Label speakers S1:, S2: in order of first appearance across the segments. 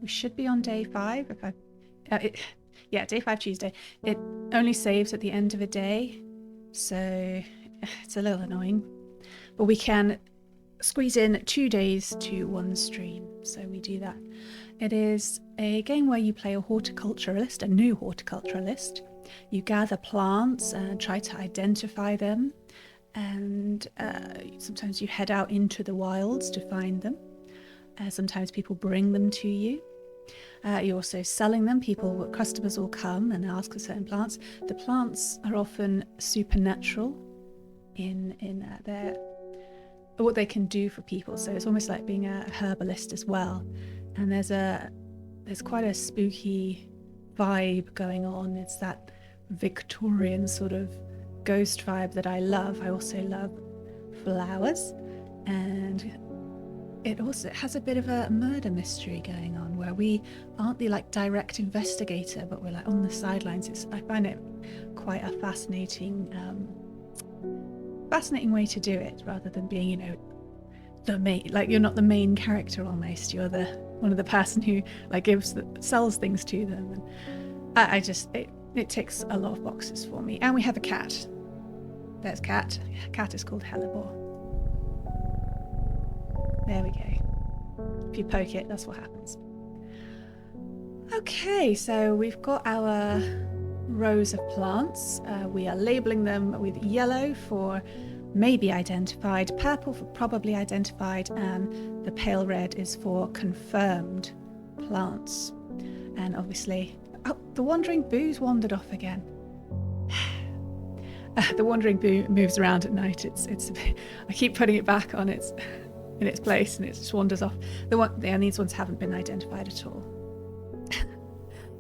S1: We should be on day 5. Yeah, day 5 Tuesday. It only saves at the end of a day, so it's a little annoying. But we can squeeze in 2 days to one stream, so we do that. It is a game where you play a horticulturalist, a new horticulturalist. You gather plants and try to identify them, and sometimes you head out into the wilds to find them. Sometimes people bring them to you. You're also selling them. Customers will come and ask for certain plants. The plants are often supernatural in their what they can do for people. So it's almost like being a herbalist as well. And there's quite a spooky vibe going on. It's that Victorian sort of ghost vibe that I love. I also love flowers, and it also has a bit of a murder mystery going on where we aren't the like direct investigator, but we're like on the sidelines. I find it quite a fascinating way to do it, rather than being, you know, the main, like you're not the main character almost. You're one of the person who like sells things to them, and it ticks a lot of boxes for me. And we have a cat. There's Cat. Cat is called Hellebore. There we go. If you poke it, that's what happens. Okay, so we've got our rows of plants. We are labeling them with yellow for maybe identified, purple for probably identified, and the pale red is for confirmed plants. And obviously, the wandering boo's wandered off again. The wandering boo moves around at night. I keep putting it back on its in its place, and it just wanders off. These ones haven't been identified at all.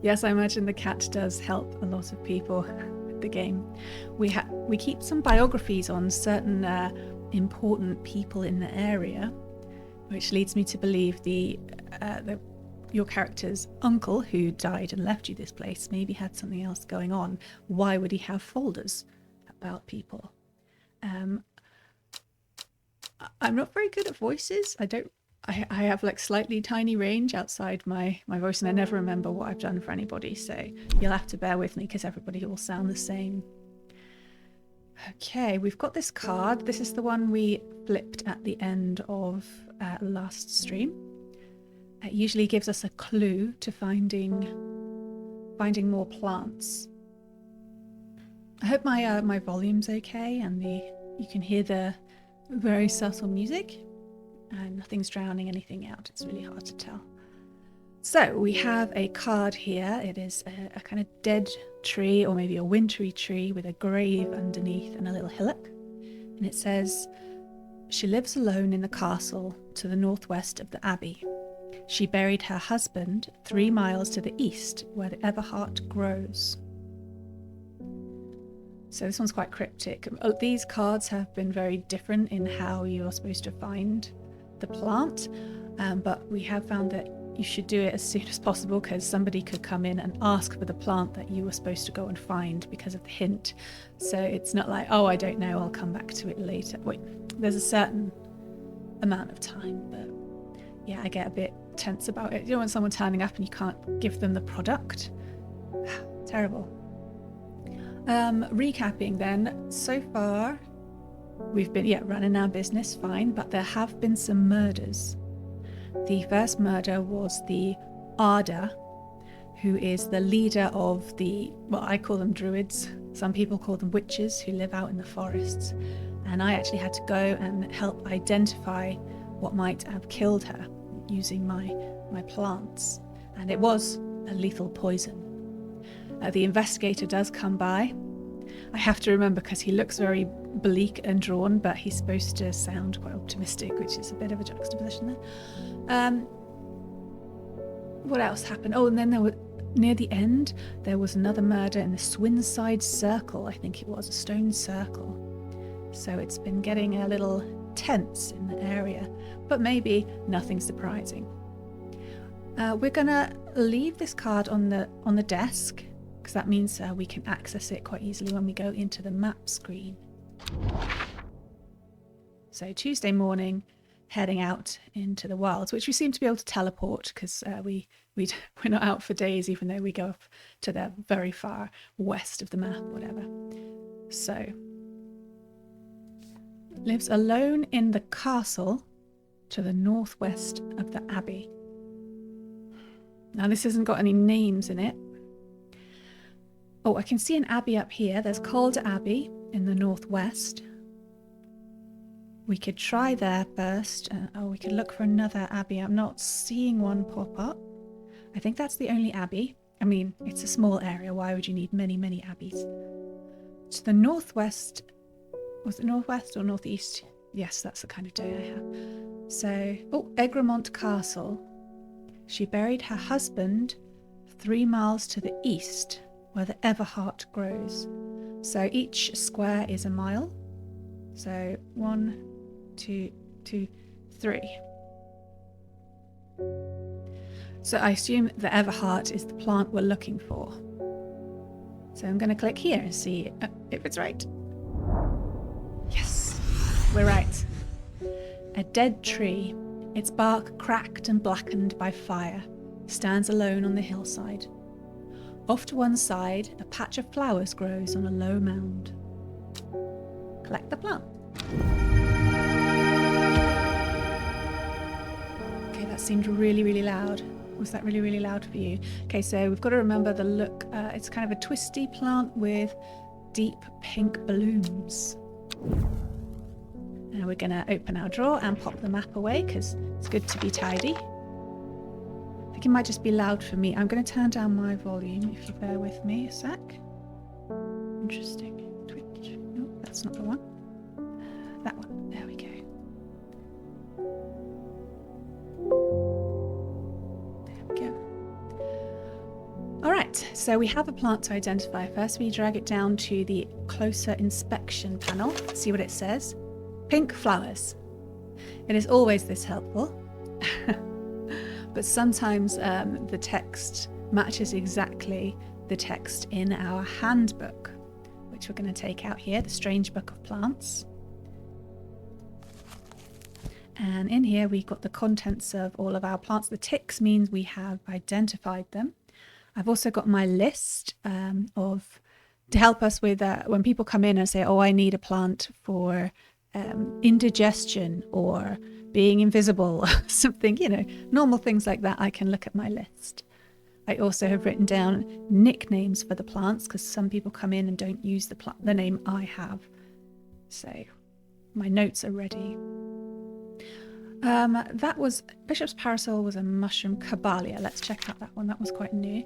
S1: Yes, I imagine the cat does help a lot of people with the game. We keep some biographies on certain important people in the area, which leads me to believe your character's uncle, who died and left you this place, maybe had something else going on. Why would he have folders about people? I'm not very good at voices. I have like slightly tiny range outside my voice, and I never remember what I've done for anybody, so you'll have to bear with me because everybody will sound the same. Okay, we've got this card. This is the one we flipped at the end of last stream. It usually gives us a clue to finding more plants. I hope my volume's okay, and you can hear the very subtle music, and nothing's drowning anything out. It's really hard to tell. So we have a card here. It is a kind of dead tree, or maybe a wintry tree with a grave underneath and a little hillock. And it says, "She lives alone in the castle to the northwest of the abbey. She buried her husband 3 miles to the east, where the everheart grows." So this one's quite cryptic. These cards have been very different in how you're supposed to find the plant, but we have found that you should do it as soon as possible, because somebody could come in and ask for the plant that you were supposed to go and find because of the hint. So it's not like, oh, I don't know, I'll come back to it later. Wait, there's a certain amount of time, but yeah, I get a bit tense about it. You don't want someone turning up and you can't give them the product. Terrible. Recapping then, so far we've been running our business fine, but there have been some murders. The first murder was the Arda, who is the leader of I call them druids, some people call them witches, who live out in the forests, and I actually had to go and help identify what might have killed her using my plants, and it was a lethal poison. The investigator does come by. I have to remember, because he looks very bleak and drawn, but he's supposed to sound quite optimistic, which is a bit of a juxtaposition there. What else happened? Oh, and then near the end, there was another murder in the Swinside Circle. I think it was a stone circle. So it's been getting a little tense in the area, but maybe nothing surprising. We're gonna leave this card on the desk, because that means we can access it quite easily when we go into the map screen. So Tuesday morning, heading out into the wilds, which we seem to be able to teleport because we're not out for days, even though we go off to the very far west of the map, whatever. So, lives alone in the castle to the northwest of the abbey. Now, this hasn't got any names in it. Oh, I can see an abbey up here. There's Calder Abbey in the northwest. We could try there first. We could look for another abbey. I'm not seeing one pop up. I think that's the only abbey. I mean, it's a small area. Why would you need many, many abbeys? To the northwest. Was it northwest or northeast? Yes, that's the kind of day I have. So, Egremont Castle. She buried her husband 3 miles to the east, where the Everheart grows. So each square is a mile. So 1, 2, 2, 3. So I assume the Everheart is the plant we're looking for. So I'm going to click here and see if it's right. Yes, we're right. A dead tree, its bark cracked and blackened by fire, stands alone on the hillside. Off to one side, a patch of flowers grows on a low mound. Collect the plant. Okay, that seemed really, really loud. Was that really, really loud for you? Okay, so we've got to remember the look. It's kind of a twisty plant with deep pink blooms. Now we're going to open our drawer and pop the map away because it's good to be tidy. I think it might just be loud for me. I'm going to turn down my volume if you bear with me a sec. Interesting. Twitch. No, that's not the one. That one. There we go. There we go. All right, so we have a plant to identify. First, we drag it down to the closer inspection panel. See what it says. Pink flowers. It is always this helpful. But sometimes the text matches exactly the text in our handbook, which we're going to take out here, the Strange Book of Plants. And in here we've got the contents of all of our plants. The ticks means we have identified them. I've also got my list to help us with when people come in and say, oh, I need a plant for indigestion or being invisible, something, normal things like that. I can look at my list. I also have written down nicknames for the plants because some people come in and don't use the name I have. So my notes are ready. That was Bishop's Parasol was a mushroom Caballia. Let's check out that one. That was quite new.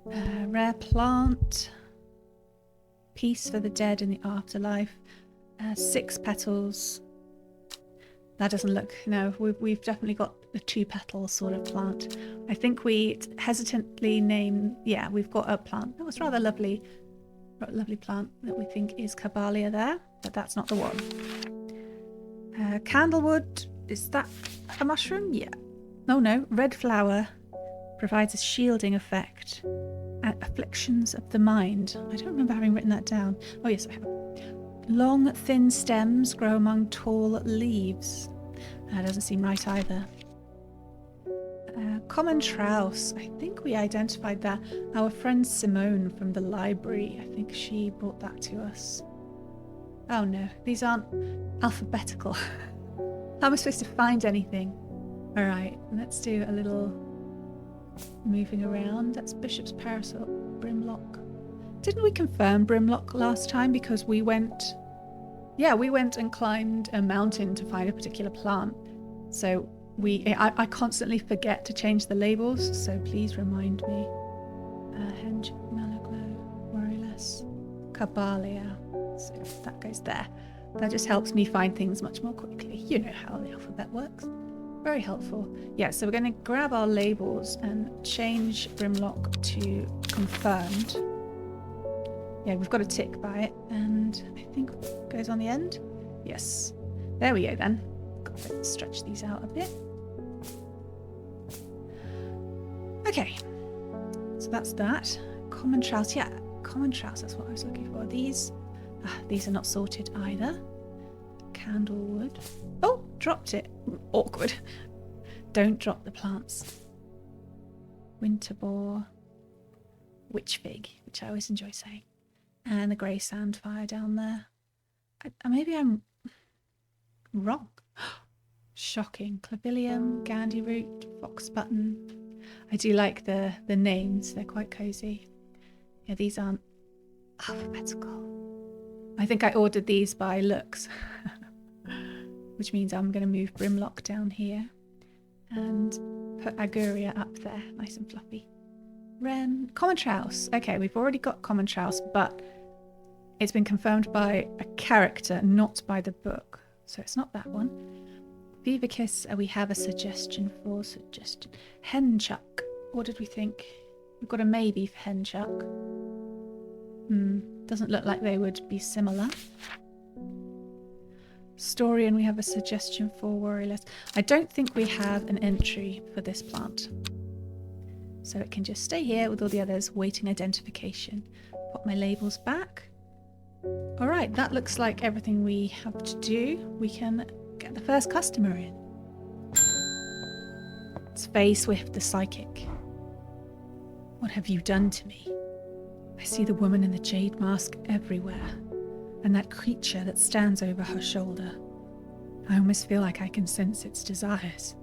S1: Rare plant. Peace for the dead in the afterlife. 6 petals. That doesn't look, no, we've definitely got the 2-petal sort of plant. I think we hesitantly named, we've got a plant. That was rather lovely plant that we think is Caballia there, but that's not the one. Candlewood, is that a mushroom? Yeah. No, red flower provides a shielding effect. Afflictions of the mind. I don't remember having written that down. Oh yes, I have. Long, thin stems grow among tall leaves. That doesn't seem right either. Common Trouse. I think we identified that. Our friend Simone from the library, I think she brought that to us. Oh no, these aren't alphabetical. How am I supposed to find anything? All right, let's do a little moving around. That's Bishop's Parasol, Brimlock. Didn't we confirm Brimlock last time? Because we went and climbed a mountain to find a particular plant. So I constantly forget to change the labels, so please remind me. Henge, Malaglow, Worryless, Caballia. So that goes there. That just helps me find things much more quickly. You know how the alphabet works. Very helpful. Yeah, so we're going to grab our labels and change Brimlock to confirmed. Yeah, we've got a tick by it, and I think it goes on the end. Yes. There we go then. Got to stretch these out a bit. Okay. So that's that. Common Trouse. Yeah, Common Trouse, that's what I was looking for. These are not sorted either. Candlewood. Oh, dropped it. Awkward. Don't drop the plants. Winter boar. Witch fig, which I always enjoy saying. And the grey sandfire down there. Maybe I'm wrong. Shocking. Clavilium, Gandhi root, fox button. I do like the names. They're quite cosy. Yeah, these aren't alphabetical. I think I ordered these by looks. Which means I'm going to move Brimlock down here. And put Aguria up there. Nice and fluffy. Wren. Common Trouse. Okay, we've already got Common Trouse, but it's been confirmed by a character, not by the book. So it's not that one. Vivacious, we have a suggestion for Henchuck. What did we think? We've got a maybe for Henchuck. Doesn't look like they would be similar. Storian, we have a suggestion for Worryless. I don't think we have an entry for this plant. So it can just stay here with all the others waiting identification. Put my labels back. All right, that looks like everything we have to do. We can get the first customer in. It's Faye Swift, the psychic. What have you done to me? I see the woman in the jade mask everywhere, and that creature that stands over her shoulder. I almost feel like I can sense its desires.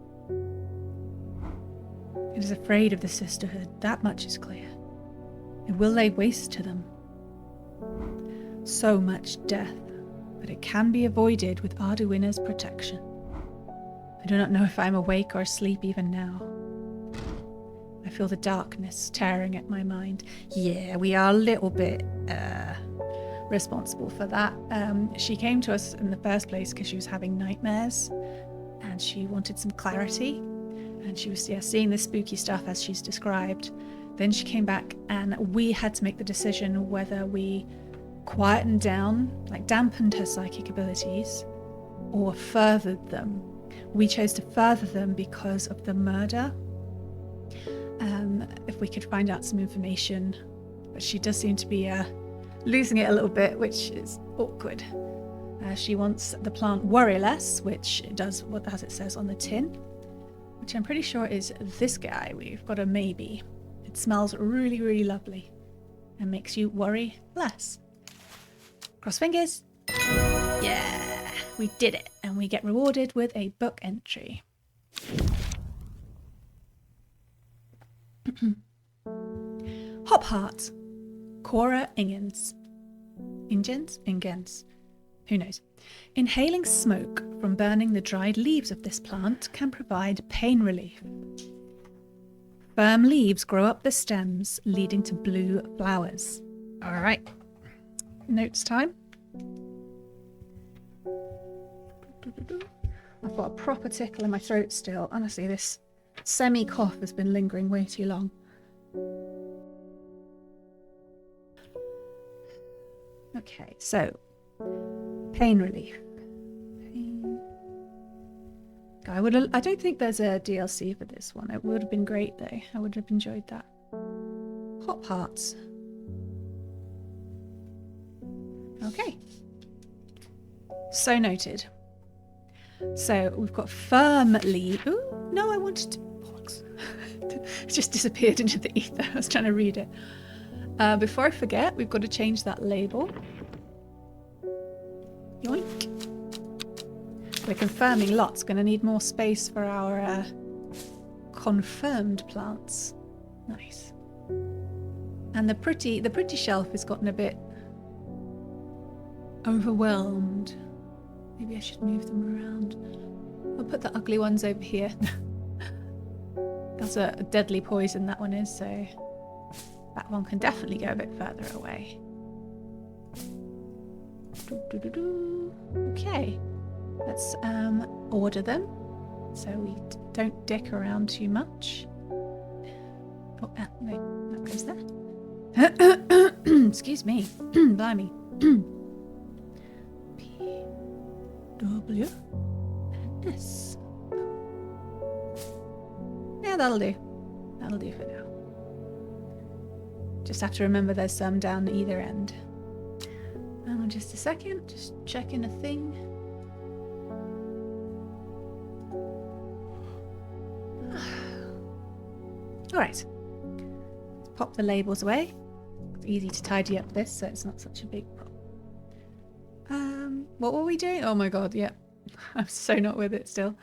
S1: It is afraid of the sisterhood, that much is clear. It will lay waste to them. So much death, but it can be avoided with Arduina's protection. I do not know if I'm awake or asleep even now. I feel the darkness tearing at my mind. Yeah, we are a little bit responsible for that. She came to us in the first place because she was having nightmares and she wanted some clarity. And she was seeing this spooky stuff as she's described. Then she came back and we had to make the decision whether we quietened down, like dampened her psychic abilities, or furthered them. We chose to further them because of the murder. If we could find out some information. But she does seem to be losing it a little bit, which is awkward. She wants the plant Worryless, which does what as it says on the tin, which I'm pretty sure is this guy. We've got a maybe. It smells really, really lovely and makes you worry less. Cross fingers. Yeah, we did it. And we get rewarded with a book entry. Hop Heart. Cora Ingens. Ingens? Who knows? Inhaling smoke from burning the dried leaves of this plant can provide pain relief. Firm leaves grow up the stems, leading to blue flowers. All right. Notes time. I've got a proper tickle in my throat still. Honestly, this semi-cough has been lingering way too long. Okay, so pain relief. I don't think there's a DLC for this one. It would have been great though. I would have enjoyed that. Hop Hearts. Okay. So noted. So we've got firm leaf. Ooh, no, I wanted to... Bollocks. It just disappeared into the ether. I was trying to read it. Before I forget, we've got to change that label. Yoink. We're confirming lots. Going to need more space for our confirmed plants. Nice. And the pretty shelf has gotten a bit overwhelmed. Maybe I should move them around. I'll put the ugly ones over here. That's a deadly poison, that one is, so that one can definitely go a bit further away. Okay, let's order them so we don't dick around too much. Oh, no, that goes there. Excuse me. Blimey. P, W, and S. Yeah, that'll do. That'll do for now. Just have to remember there's some down either end. Just a second, just checking a thing. All right. Let's pop the labels away. It's easy to tidy up this, so it's not such a big problem. What were we doing? Oh my god, yeah. I'm so not with it still.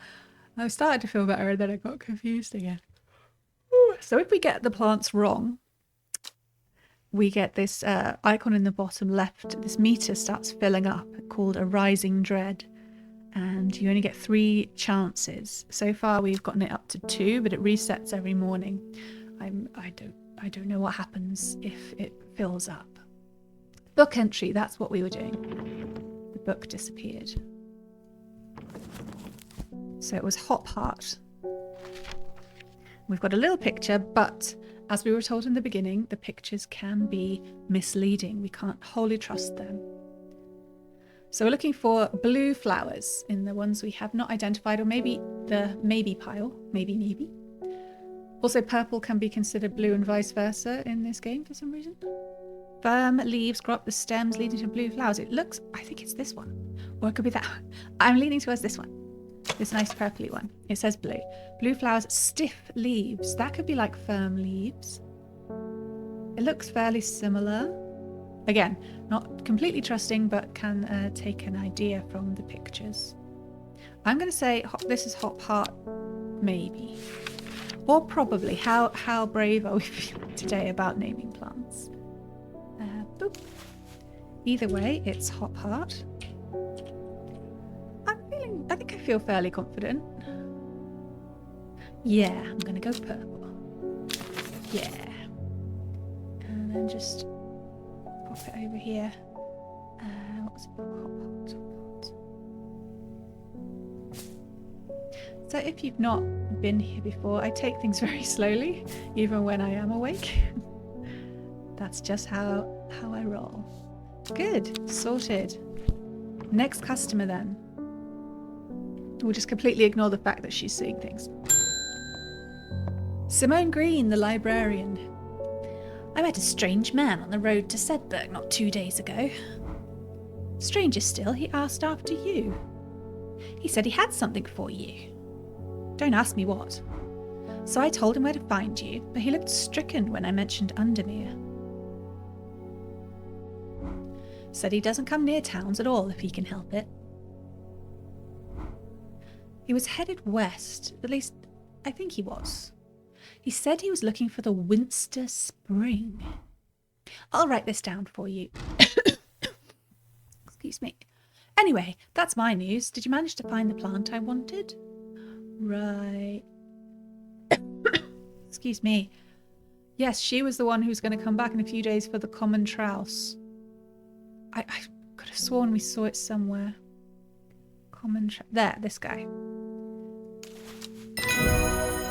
S1: I started to feel better and then I got confused again. Ooh. So if we get the plants wrong, we get this icon in the bottom left. This meter starts filling up, called a rising dread. And you only get 3 chances. So far we've gotten it up to 2, but it resets every morning. I don't know what happens if it fills up. Book entry, that's what we were doing. The book disappeared. So it was Hop Heart. We've got a little picture, but as we were told in the beginning, the pictures can be misleading. We can't wholly trust them. So we're looking for blue flowers in the ones we have not identified, or maybe the maybe pile, maybe. Also, purple can be considered blue and vice versa in this game for some reason. Firm leaves grow up the stems leading to blue flowers. It looks, I think it's this one, or it could be that one. I'm leaning towards this one. This nice purpley one. It says blue. Blue flowers, stiff leaves. That could be like firm leaves. It looks fairly similar. Again, not completely trusting, but can take an idea from the pictures. I'm going to say this is Hop Heart, maybe. Or probably. How brave are we feeling today about naming plants? Boop. Either way, it's Hop Heart. I think I feel fairly confident. Yeah, I'm going to go purple. Yeah. And then just pop it over here. What's it called? So if you've not been here before, I take things very slowly, even when I am awake. That's just how I roll. Good, sorted. Next customer then. We'll just completely ignore the fact that she's seeing things. Simone Green, the librarian. I met a strange man on the road to Sedberg not 2 days ago. Stranger still, he asked after you. He said he had something for you. Don't ask me what. So I told him where to find you, but he looked stricken when I mentioned Undermere. Said he doesn't come near towns at all if he can help it. He was headed west, at least I think he was. He said he was looking for the Winster Spring. I'll write this down for you. Excuse me. Anyway, that's my news. Did you manage to find the plant I wanted? Right. Excuse me. Yes, she was the one who's going to come back in a few days for the common trouse. I could have sworn we saw it somewhere. There, this guy.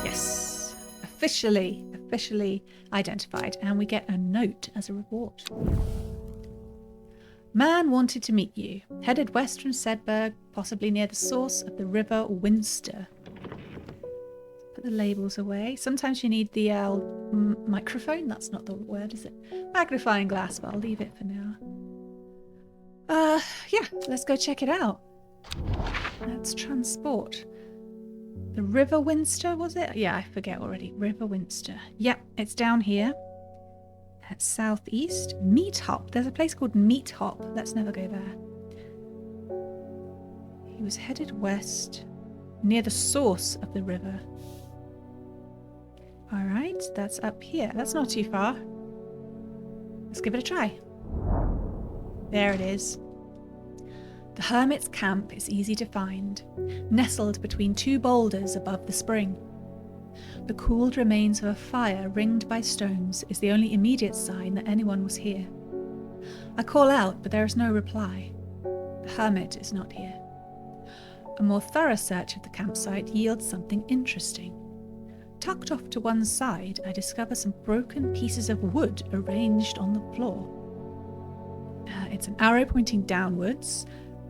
S1: Yes. Officially identified. And we get a note as a reward. Man wanted to meet you. Headed west from Sedberg, possibly near the source of the river Winster. Put the labels away. Sometimes you need the microphone. That's not the word, is it? Magnifying glass, but I'll leave it for now. Yeah, let's go check it out. Let's transport. The River Winster, was it? Yeah, I forget already. River Winster. Yep, it's down here. At southeast. Meat Hop. There's a place called Meat Hop. Let's never go there. He was headed west, near the source of the river. Alright, that's up here. That's not too far. Let's give it a try. There it is. The hermit's camp is easy to find, nestled between 2 boulders above the spring. The cooled remains of a fire ringed by stones is the only immediate sign that anyone was here. I call out, but there is no reply. The hermit is not here. A more thorough search of the campsite yields something interesting. Tucked off to one side, I discover some broken pieces of wood arranged on the floor. It's an arrow pointing downwards.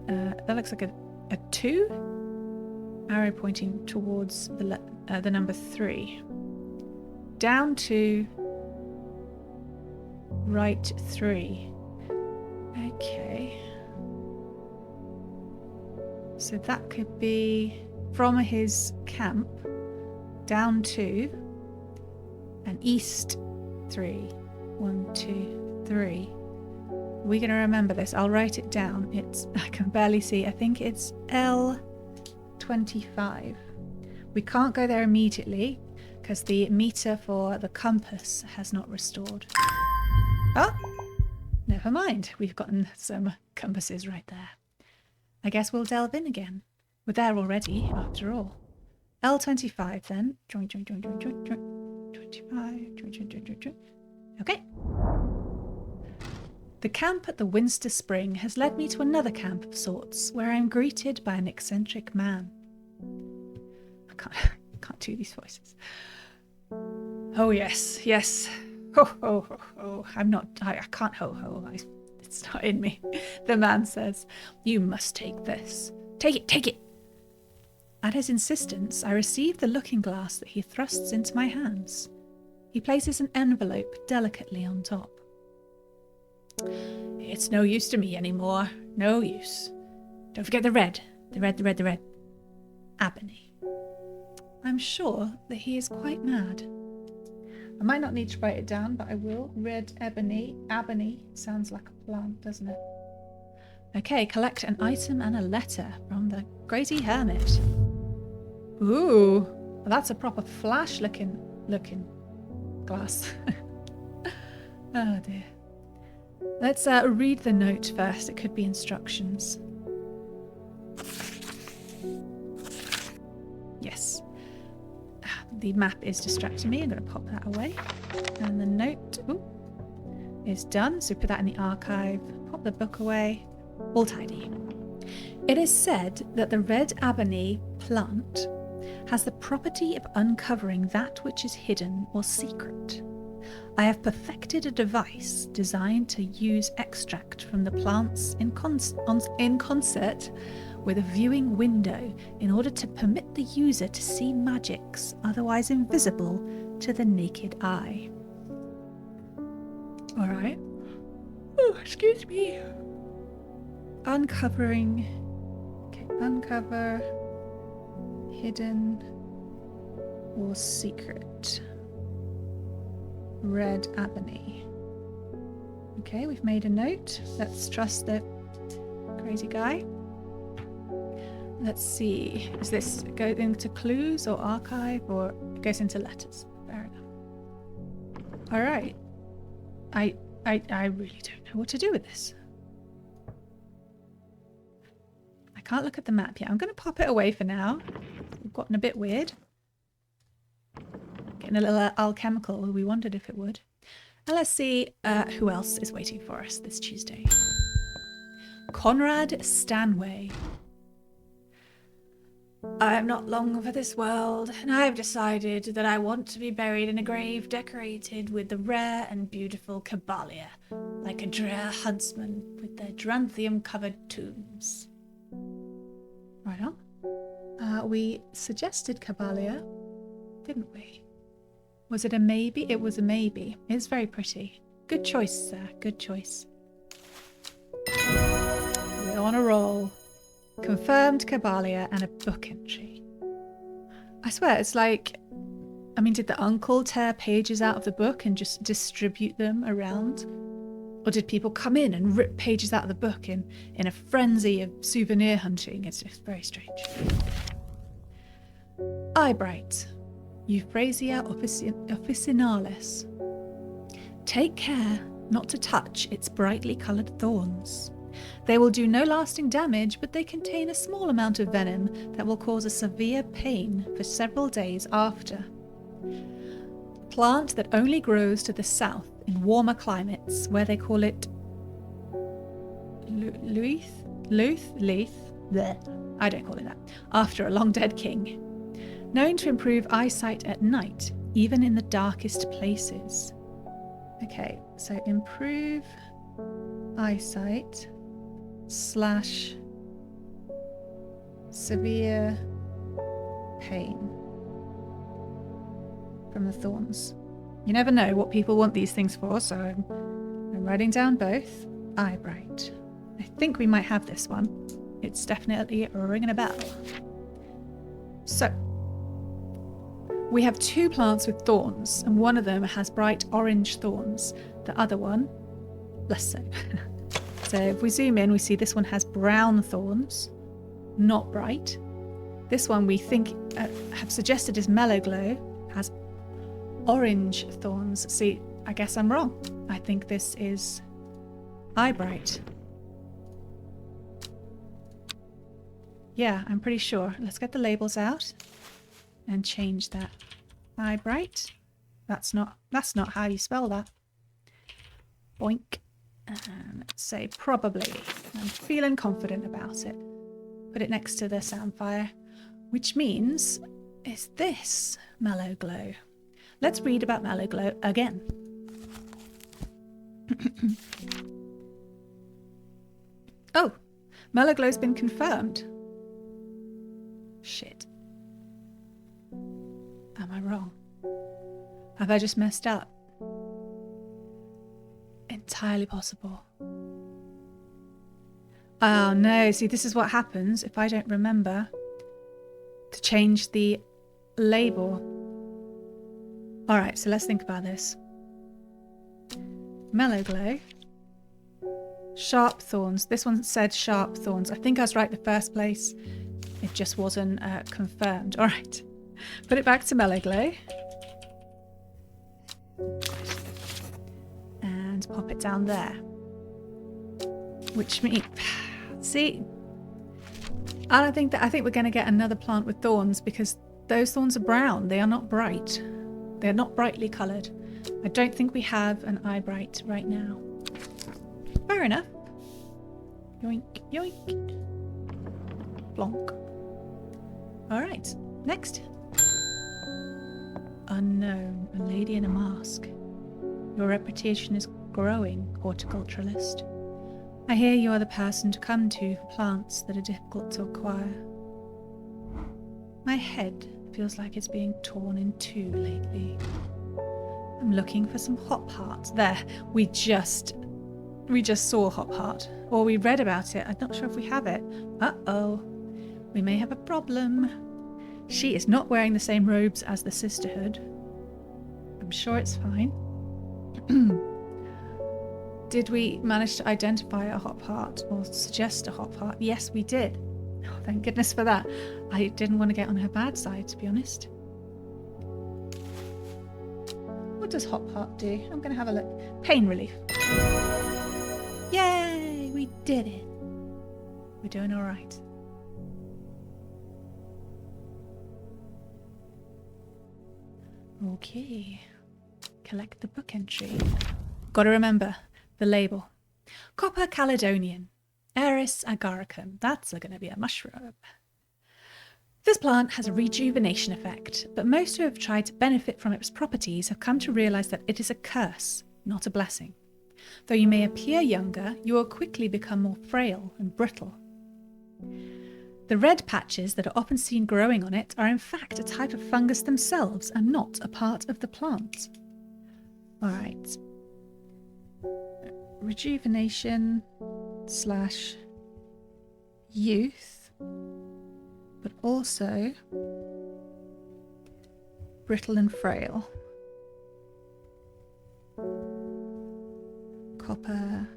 S1: That looks like a 2. Arrow pointing towards the number 3. Down 2. Right 3. Okay. So that could be from his camp. Down 2. and east 3. 1, 2, 3. We're going to remember this. I'll write it down. I can barely see. I think it's L25. We can't go there immediately because the meter for the compass has not restored. Oh, never mind. We've gotten some compasses right there. I guess we'll delve in again. We're there already, after all. L25 then. Join. 25. Join. Okay. The camp at the Winster Spring has led me to another camp of sorts, where I am greeted by an eccentric man. I can't do these voices. Oh yes. Ho ho ho ho. I can't ho ho. It's not in me. The man says, "You must take this. Take it." At his insistence, I receive the looking glass that he thrusts into my hands. He places an envelope delicately on top. It's no use to me anymore. No use. Don't forget the red. The red. Ebony. I'm sure that he is quite mad. I might not need to write it down, but I will. Red ebony. Ebony sounds like a plant, doesn't it? Okay, collect an item and a letter from the crazy hermit. Ooh, that's a proper flash looking glass. Oh dear. Let's read the note first. It could be instructions. Yes. The map is distracting me. I'm going to pop that away. And the note is done. So put that in the archive. Pop the book away. All tidy. It is said that the red ebony plant has the property of uncovering that which is hidden or secret. I have perfected a device designed to use extract from the plants in concert with a viewing window in order to permit the user to see magics otherwise invisible to the naked eye. All right. Oh, excuse me. Uncovering. Okay, uncover, hidden, or secret. Red ebony. Okay, we've made a note. Let's trust the crazy guy. Let's see. Does this go into clues or archive, or it goes into letters? Fair enough. All right. I really don't know what to do with this. I can't look at the map yet. I'm going to pop it away for now. We've gotten a bit weird. Getting a little alchemical. We wondered if it would. And let's see who else is waiting for us this Tuesday. Conrad Stanway. I am not long for this world, and I have decided that I want to be buried in a grave decorated with the rare and beautiful Caballia, like a drear huntsman with their geranthium-covered tombs. Right on. We suggested Caballia, didn't we? Was it a maybe? It was a maybe. It's very pretty. Good choice, sir. Good choice. We're on a roll. Confirmed Caballia and a book entry. I swear, it's like... I mean, did the uncle tear pages out of the book and just distribute them around? Or did people come in and rip pages out of the book in a frenzy of souvenir hunting? It's just very strange. Eyebright. Euphrasia officinalis. Take care not to touch its brightly coloured thorns. They will do no lasting damage, but they contain a small amount of venom that will cause a severe pain for several days after. Plant that only grows to the south in warmer climates, where they call it Leith? I don't call it that. After a long dead king. Known to improve eyesight at night, even in the darkest places. Okay, so improve eyesight / severe pain from the thorns. You never know what people want these things for, so I'm writing down both. Eyebright. I think we might have this one. It's definitely ringing a bell. So, We have 2 plants with thorns, and one of them has bright orange thorns. The other one, less so. So if we zoom in, we see this one has brown thorns, not bright. This one we think have suggested is Mellow Glow, has orange thorns. See, I guess I'm wrong. I think this is Eyebright. Yeah, I'm pretty sure. Let's get the labels out and change that. Eyebright. That's not how you spell that. Boink. And let's say probably. I'm feeling confident about it. Put it next to the Samphire, which means is this Mellow Glow. Let's read about Mellow Glow again. Oh, Mellow Glow's been confirmed. Shit. Am I wrong? Have I just messed up? Entirely possible. Oh no, see, this is what happens if I don't remember to change the label. Alright, so let's think about this. Mellow Glow. Sharp thorns. This one said sharp thorns. I think I was right the first place. It just wasn't confirmed. Alright. Put it back to Mellow Glow. And pop it down there. Which means... See? I think we're going to get another plant with thorns because those thorns are brown. They are not bright. They're not brightly coloured. I don't think we have an Eyebright right now. Fair enough. Yoink, yoink. Blonk. Alright, next. Unknown, a lady in a mask. Your reputation is growing, horticulturalist. I hear you are the person to come to for plants that are difficult to acquire. My head feels like it's being torn in two lately. I'm looking for some hop heart. There, we just saw hop heart. Or we read about it. I'm not sure if we have it. Uh-oh. We may have a problem. She is not wearing the same robes as the sisterhood. I'm sure it's fine. Did we manage to identify a hop heart or suggest a hop heart? Yes, we did. Oh, thank goodness for that. I didn't want to get on her bad side, to be honest. What does hop heart do? I'm going to have a look. Pain relief. Yay! We did it. We're doing all right. Okay. Collect the book entry. Got to remember the label. Copper Caledonian. Eris agaricum. That's going to be a mushroom. This plant has a rejuvenation effect, but most who have tried to benefit from its properties have come to realise that it is a curse, not a blessing. Though you may appear younger, you will quickly become more frail and brittle. The red patches that are often seen growing on it are in fact a type of fungus themselves and not a part of the plant. Alright. Rejuvenation / youth, but also brittle and frail. Copper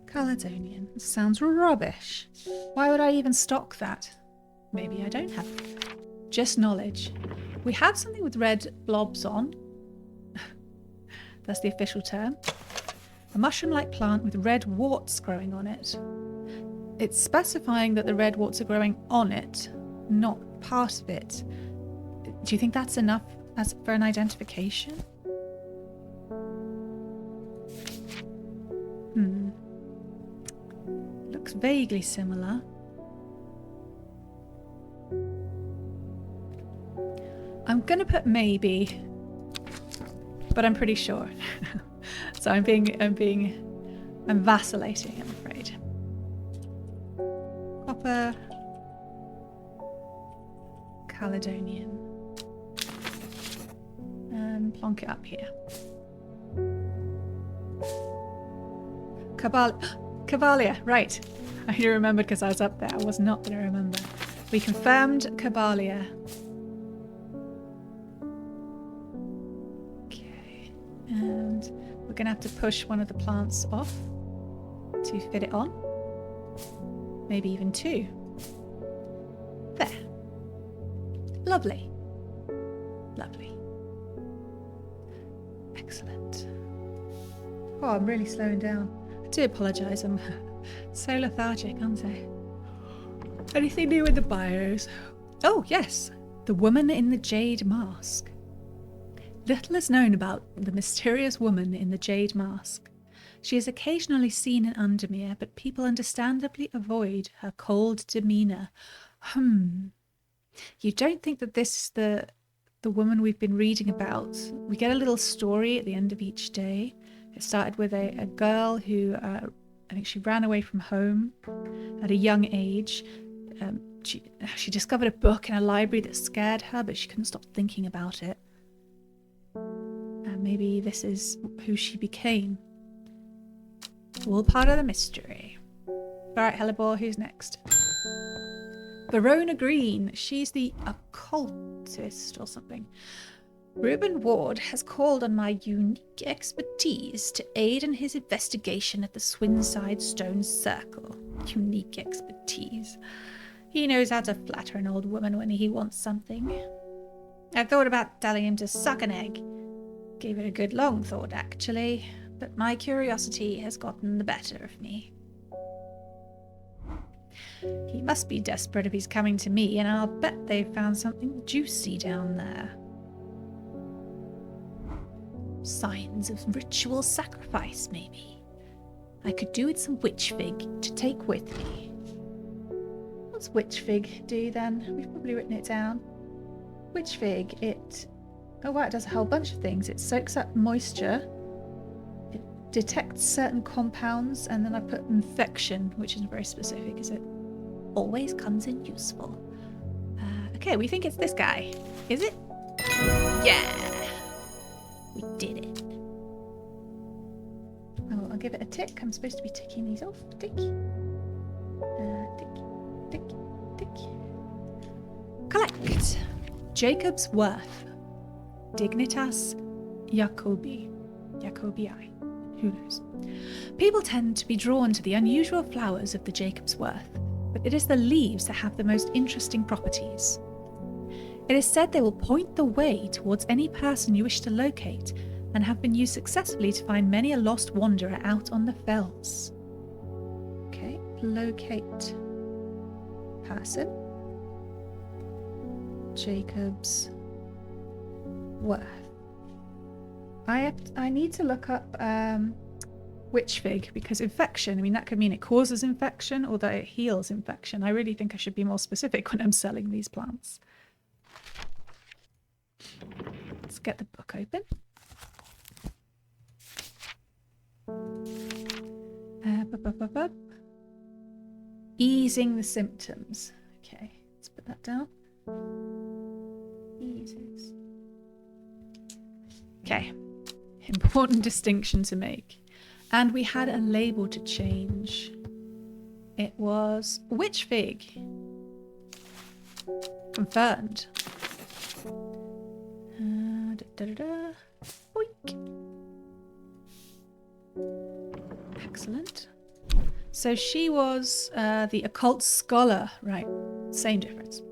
S1: Caledonian. Sounds rubbish. Why would I even stock that? Maybe I don't have it. Just knowledge. We have something with red blobs on. That's the official term. A mushroom-like plant with red warts growing on it. It's specifying that the red warts are growing on it, not part of it. Do you think that's enough for an identification? Looks vaguely similar. I'm gonna put maybe, but I'm pretty sure. So I'm vacillating, I'm afraid. Copper Caledonian. And plonk it up here. Cabalia, right. I remembered because I was up there. I was not going to remember. We confirmed Cabalia. And we're going to have to push one of the plants off to fit it on. Maybe even two. There. Lovely. Lovely. Excellent. Oh, I'm really slowing down. I do apologise. I'm so lethargic, aren't I? Anything new in the bios? Oh, yes. The woman in the jade mask. Little is known about the mysterious woman in the jade mask. She is occasionally seen in Undermere, but people understandably avoid her cold demeanour. You don't think that this is the woman we've been reading about? We get a little story at the end of each day. It started with a girl who, I think she ran away from home at a young age. She discovered a book in a library that scared her, but she couldn't stop thinking about it. And maybe this is who she became. All part of the mystery. Alright, Hellebore, who's next? Verona Green. She's the occultist or something. Reuben Ward has called on my unique expertise to aid in his investigation at the Swinside Stone Circle. Unique expertise. He knows how to flatter an old woman when he wants something. I thought about telling him to suck an egg. Gave it a good long thought, actually. But my curiosity has gotten the better of me. He must be desperate if he's coming to me, and I'll bet they've found something juicy down there. Signs of ritual sacrifice, maybe. I could do with some witch fig to take with me. What's witch fig do then? We've probably written it down. Witch fig, oh wow, it does a whole bunch of things. It soaks up moisture. It detects certain compounds, and then I put infection, which is very specific, is it? Always comes in useful. Okay, we think it's this guy. Is it? Yeah! We did it. Oh, I'll give it a tick. I'm supposed to be ticking these off. Tick. Tick, tick, tick. Collect. Jacob's Worth. Dignitas Jacobii. Who knows? People tend to be drawn to the unusual flowers of the Jacob's Worth, but it is the leaves that have the most interesting properties. It is said they will point the way towards any person you wish to locate, and have been used successfully to find many a lost wanderer out on the fells. Okay, locate person. Jacob's Worth. I need to look up witch fig, because infection, I mean, that could mean it causes infection or that it heals infection. I really think I should be more specific when I'm selling these plants. Let's get the book open. Easing the symptoms. Okay, let's put that down. Eases. Okay, important distinction to make. And we had a label to change. It was witch fig. Confirmed. Boink. Excellent. So she was the occult scholar, right? Same difference.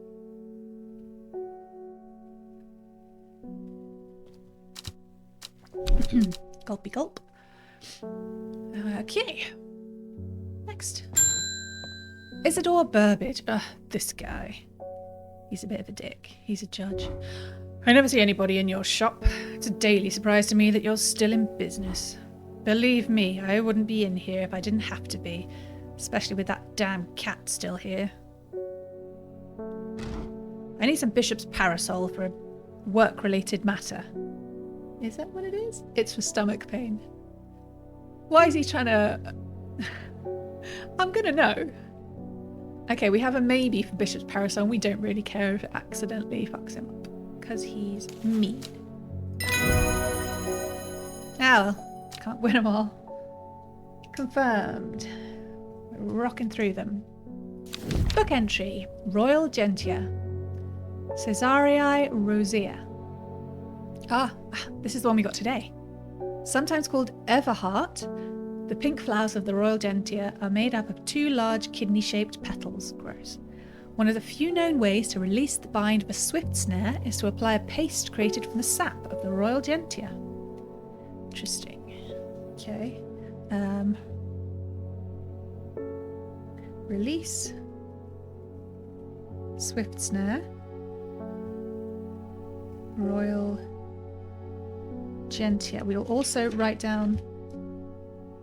S1: Gulpy gulp. Okay. Next. Isidore Burbage. This guy. He's a bit of a dick. He's a judge. I never see anybody in your shop. It's a daily surprise to me that you're still in business. Believe me, I wouldn't be in here if I didn't have to be. Especially with that damn cat still here. I need some bishop's parasol for a work-related matter. Is that what it is? It's for stomach pain. Why is he trying to... I'm gonna know. Okay, we have a maybe for bishop's parasol, and we don't really care if it accidentally fucks him up. Because he's mean. Ah well, can't win them all. Confirmed. We're rocking through them. Book entry. Royal Gentia. Caesarii rosea. Ah, this is the one we got today. Sometimes called Everheart, the pink flowers of the Royal Gentier are made up of 2 large kidney-shaped petals. Gross. One of the few known ways to release the bind of a swift snare is to apply a paste created from the sap of the Royal Gentier. Interesting. Okay. Release. Swift snare. Royal Gentier. We'll also write down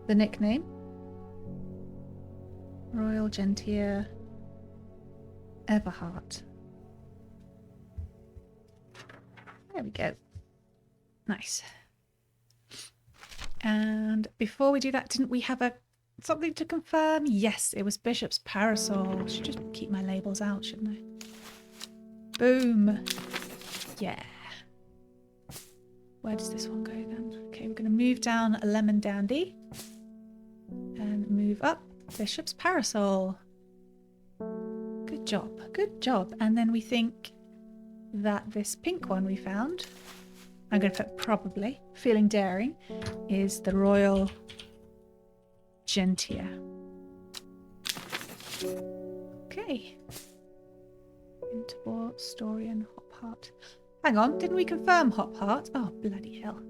S1: the nickname. Royal Gentier Everheart. There we go. Nice. And before we do that, didn't we have something to confirm? Yes, it was Bishop's parasol. I should just keep my labels out, shouldn't I? Boom. Yeah. Where does this one go then? Okay, we're going to move down a lemon dandy and move up Bishop's parasol. Good job, good job. And then we think that this pink one we found, I'm going to put probably, feeling daring, is the Royal Gentier. Okay. Interval, story and hop heart. Hang on, didn't we confirm hop heart? Oh, bloody hell.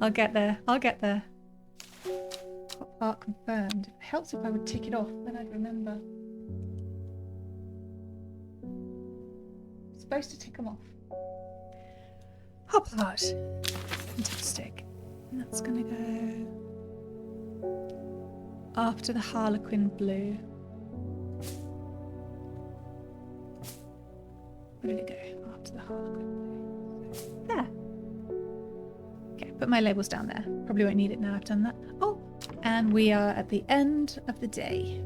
S1: I'll get there. Hop heart confirmed. It helps if I would tick it off, then I'd remember. Supposed to tick them off. Hop heart. Fantastic. And that's going to go after the Harlequin blue. Where did it go? After the Harlequin blue. There. Okay, put my labels down there. Probably won't need it now I've done that. Oh, and we are at the end of the day.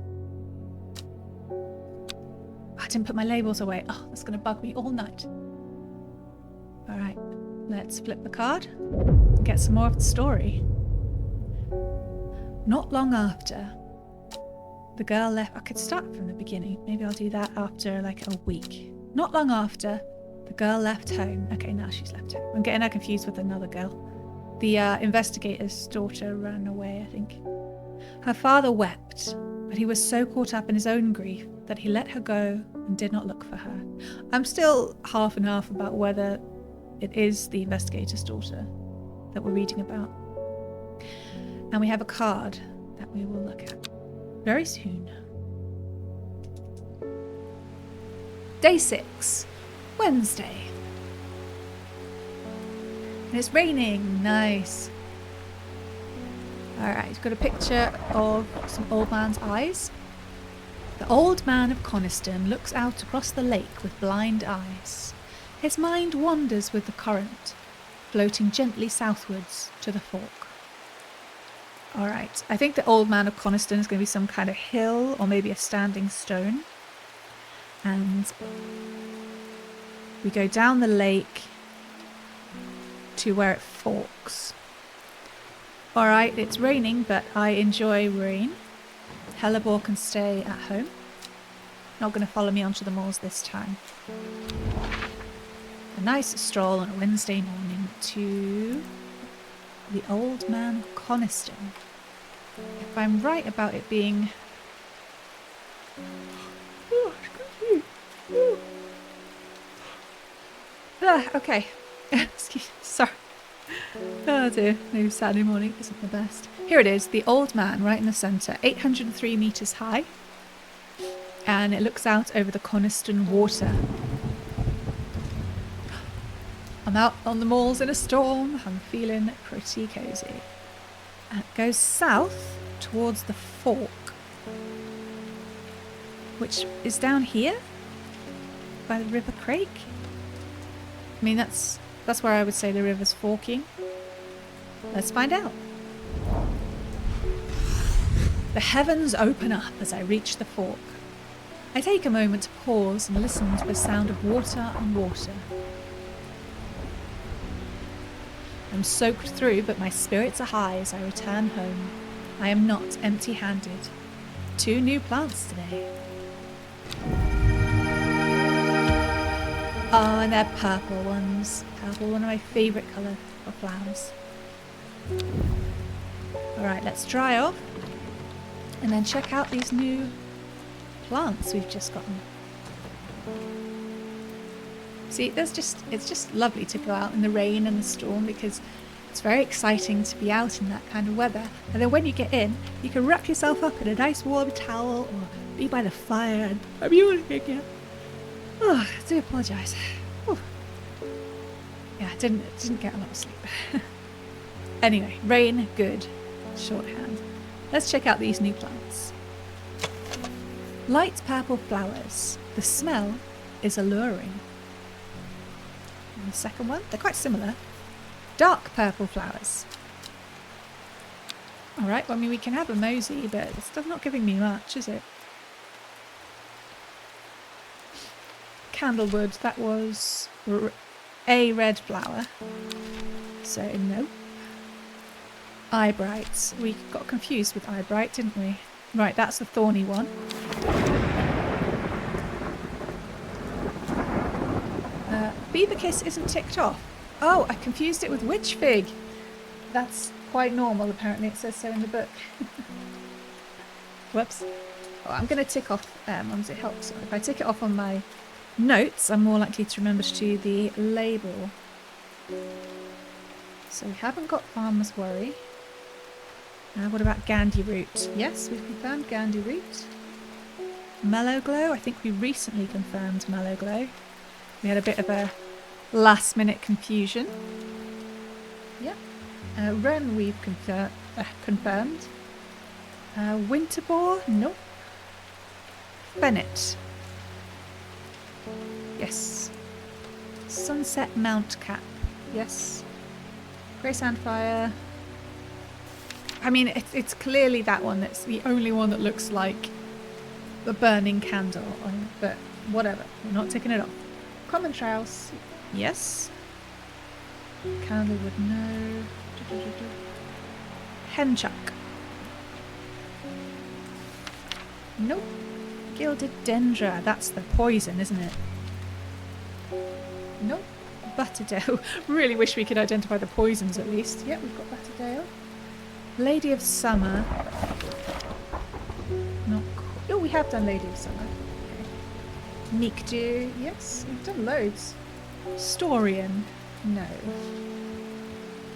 S1: I didn't put my labels away. Oh, that's going to bug me all night. All right, let's flip the card and get some more of the story. Not long after, the girl left. I could start from the beginning. Maybe I'll do that after like a week. Not long after, the girl left home. Okay, now she's left home. I'm getting her confused with another girl. The investigator's daughter ran away, I think. Her father wept, but he was so caught up in his own grief that he let her go and did not look for her. I'm still half and half about whether it is the investigator's daughter that we're reading about. And we have a card that we will look at very soon. Day 6, Wednesday. And it's raining. Nice. Alright, we've got a picture of some old man's eyes. The old man of Coniston looks out across the lake with blind eyes. His mind wanders with the current, floating gently southwards to the fork. Alright, I think the old man of Coniston is going to be some kind of hill or maybe a standing stone. And we go down the lake to where it forks. Alright, it's raining, but I enjoy rain. Hellebore can stay at home. Not going to follow me onto the moors this time. A nice stroll on a Wednesday morning to the old man of Coniston. If I'm right about it being... okay. Excuse me. Sorry. Oh dear. No, Saturday morning isn't the best. Here it is. The old man right in the centre. 803 metres high. And it looks out over the Coniston water. I'm out on the moors in a storm. I'm feeling pretty cosy. And it goes south towards the fork. Which is down here? By the River Crake? I mean, that's where I would say the river's forking. Let's find out. The heavens open up as I reach the fork. I take a moment to pause and listen to the sound of water on water. I'm soaked through, but my spirits are high as I return home. I am not empty-handed. 2 new plants today. Oh, and they're purple ones. Purple, one of my favourite colours. purple flowers. Alright, let's dry off and then check out these new plants we've just gotten. See, it's just lovely to go out in the rain and the storm because it's very exciting to be out in that kind of weather. And then when you get in, you can wrap yourself up in a nice warm towel or be by the fire and I'm yawning again. Oh, I do apologise. Yeah, I didn't get a lot of sleep. Anyway, rain, good. Shorthand. Let's check out these new plants. Light purple flowers. The smell is alluring. And the second one, they're quite similar. Dark purple flowers. Alright, well, I mean, we can have a mosey, but it's still not giving me much, is it? Candlewood, that was a red flower. So, no. Eyebright. We got confused with Eyebright, didn't we? Right, that's the thorny one. Fever Kiss isn't ticked off. Oh, I confused it with Witch Fig. That's quite normal, apparently. It says so in the book. Whoops. Oh, I'm going to tick off ones it helps. If I tick it off on my notes, I'm more likely to remember to do the label. So we haven't got Farmer's Worry. What about Gandhi Root? Yes, we've confirmed Gandhi Root. Mellow Glow. I think we recently confirmed Mellow Glow. We had a bit of a last minute confusion. Yep. Wren we've confirmed. Winterbore? Nope. Bennett. Yes. Sunset Mount Cap. Yes. Grey Sandfire. I mean, it's clearly that one that's the only one that looks like the burning candle on, but whatever. We're not taking it off. Common Trouse. Yes. Candlewood, no. Henchuck. Nope. Gilded Dendra. That's the poison, isn't it? Nope. Butterdale. Really wish we could identify the poisons at least. Yep, we've got Butterdale. Lady of Summer. Not cool. Oh, we have done Lady of Summer. Okay. Meekdew. Yes, we've done loads. Storian. No.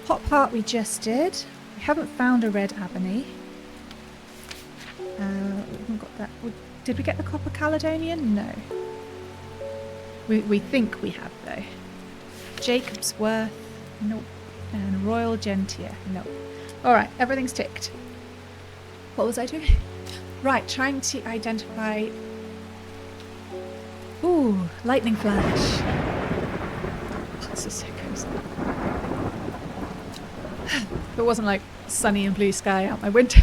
S1: Hot Heart we just did. We haven't found a red ebony. We haven't got that. Did we get the Copper Caledonian? No. We think we have though. Jacob's Worth. Nope. And Royal Gentier. Nope. Alright, everything's ticked. What was I doing? Right, trying to identify... Ooh, lightning flash. Oh, this is so cozy. If it wasn't like sunny and blue sky out my window.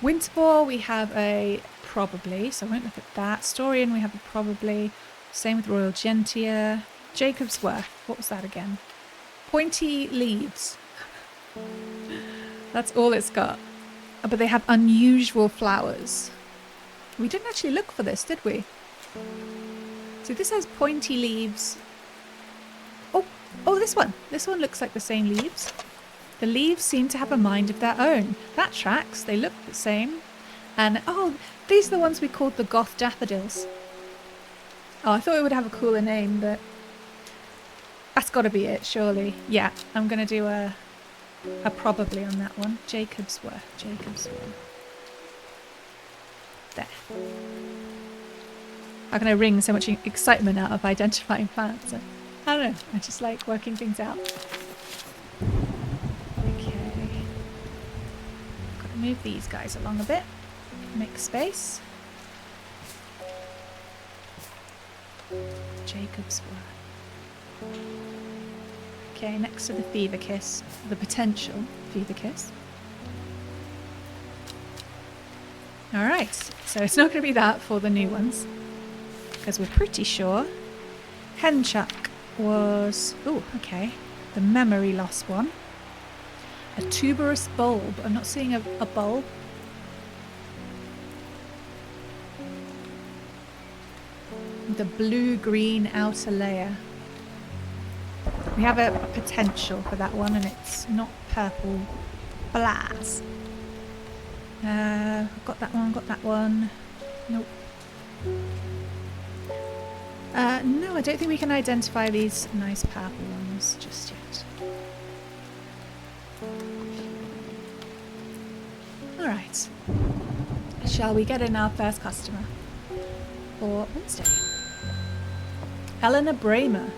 S1: Winterbore, we have a probably, so I won't look at that. Storian, we have a probably. Same with Royal Gentier. Jacob's Worth, what was that again? Pointy leaves. That's all it's got. But they have unusual flowers. We didn't actually look for this, did we? So this has pointy leaves. Oh, this one. This one looks like the same leaves. The leaves seem to have a mind of their own. That tracks. They look the same. And, oh, these are the ones we called the Goth Daffodils. Oh, I thought it would have a cooler name, but... That's got to be it, surely. Yeah, I'm going to do a probably on that one. Jacob's Worth. Jacob's Worth. There. How can I wring so much excitement out of identifying plants? I don't know. I just like working things out. Okay. Got to move these guys along a bit. Make space. Jacob's Worth. Okay, next to the Fever Kiss, the potential Fever Kiss. Alright, so it's not going to be that for the new ones, because we're pretty sure Henchuck was, oh, okay, the memory loss one. A tuberous bulb. I'm not seeing a bulb. The blue-green outer layer. We have a potential for that one, and it's not purple blast. Got that one, got that one. Nope. No, I don't think we can identify these nice purple ones just yet. Alright. Shall we get in our first customer for Wednesday? Eleanor Bramer.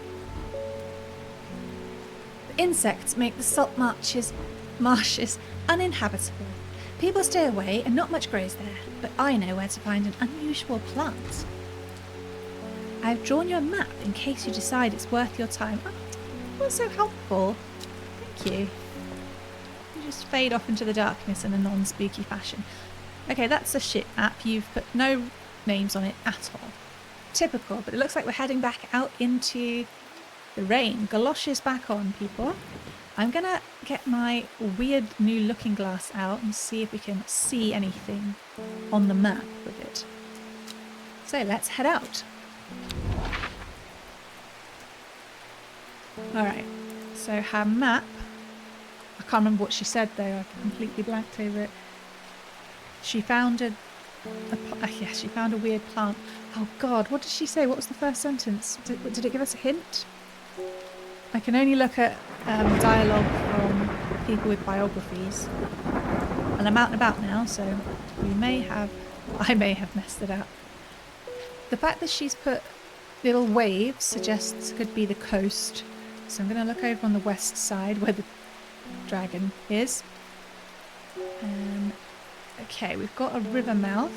S1: The insects make the salt marshes uninhabitable. People stay away and not much grows there, but I know where to find an unusual plant. I've drawn you a map in case you decide it's worth your time. Oh, that was so helpful. Thank you. You just fade off into the darkness in a non-spooky fashion. Okay, that's a shit map. You've put no names on it at all. Typical, but it looks like we're heading back out into the rain. Galoshes back on, people. I'm gonna get my weird new looking glass out and see if we can see anything on the map with it. So let's head out. Alright, so her map, I can't remember what she said though, I completely blanked over it. She found she found a weird plant. Oh god, what did she say? What was the first sentence? Did it give us a hint? I can only look at dialogue from people with biographies. And I'm out and about now, so I may have messed it up. The fact that she's put little waves suggests it could be the coast. So I'm going to look over on the west side where the dragon is. Okay, we've got a river mouth.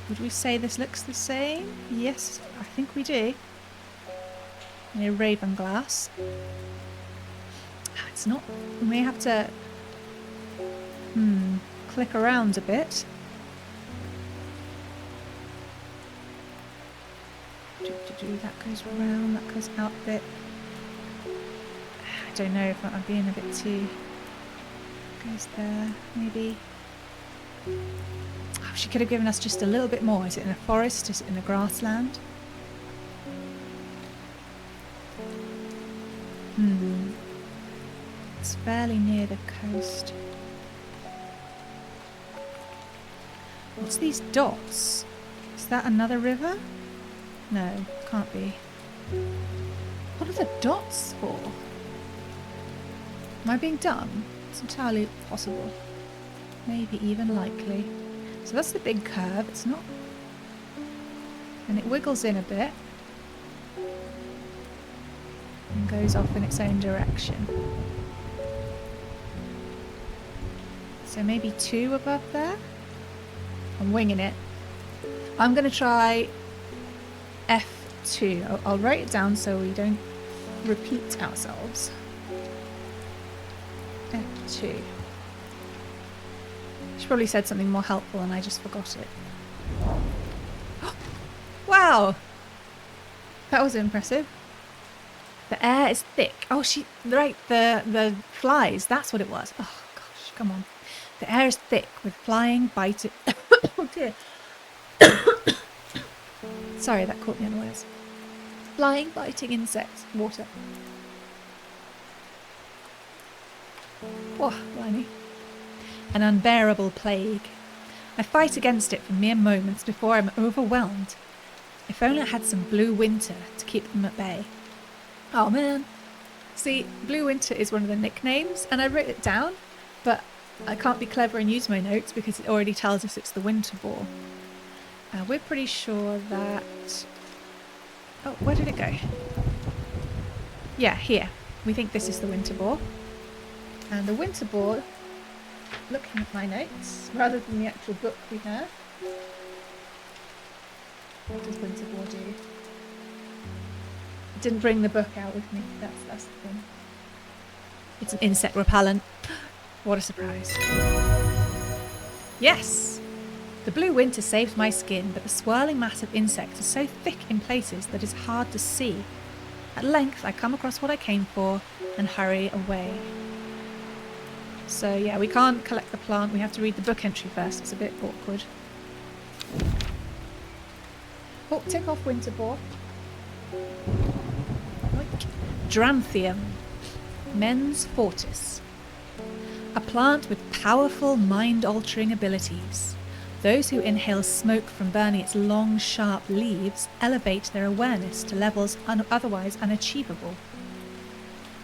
S1: Would we say this looks the same? Yes, I think we do. Near Raven Glass. It's not. We may have to click around a bit. That goes round, that goes out a bit. I don't know if I'm being a bit too. Goes there, maybe. Oh, she could have given us just a little bit more. Is it in a forest? Is it in a grassland? It's fairly near the coast. What's these dots? Is that another river? No, can't be. What are the dots for? Am I being dumb? It's entirely possible. Maybe even likely. So that's the big curve. It's not... And it wiggles in a bit. And goes off in its own direction. So maybe 2 above there? I'm winging it. I'm going to try F2. I'll write it down so we don't repeat ourselves. F2. She probably said something more helpful and I just forgot it. Wow! That was impressive. The air is thick. Oh, right, the flies, that's what it was. Oh gosh, come on. The air is thick with flying, biting... Oh dear. Sorry, that caught me unawares. Flying, biting insects, water. Oh, blimey. An unbearable plague. I fight against it for mere moments before I'm overwhelmed. If only I had some blue winter to keep them at bay. Oh man. See, blue winter is one of the nicknames, and I wrote it down, but I can't be clever and use my notes because it already tells us it's the winter boar. We're pretty sure that... Oh, where did it go? Yeah, here. We think this is the winter boar. And the winter boar, looking at my notes, rather than the actual book we have. What does winter boar do? I didn't bring the book out with me, that's the thing. It's an insect repellent. What a surprise. Yes! The blue winter saves my skin, but the swirling mass of insects is so thick in places that it's hard to see. At length, I come across what I came for and hurry away. So yeah, we can't collect the plant, we have to read the book entry first. It's a bit awkward. Oh, tick off winter boar. Dranthium, mens fortis. A plant with powerful mind-altering abilities. Those who inhale smoke from burning its long, sharp leaves elevate their awareness to levels otherwise unachievable.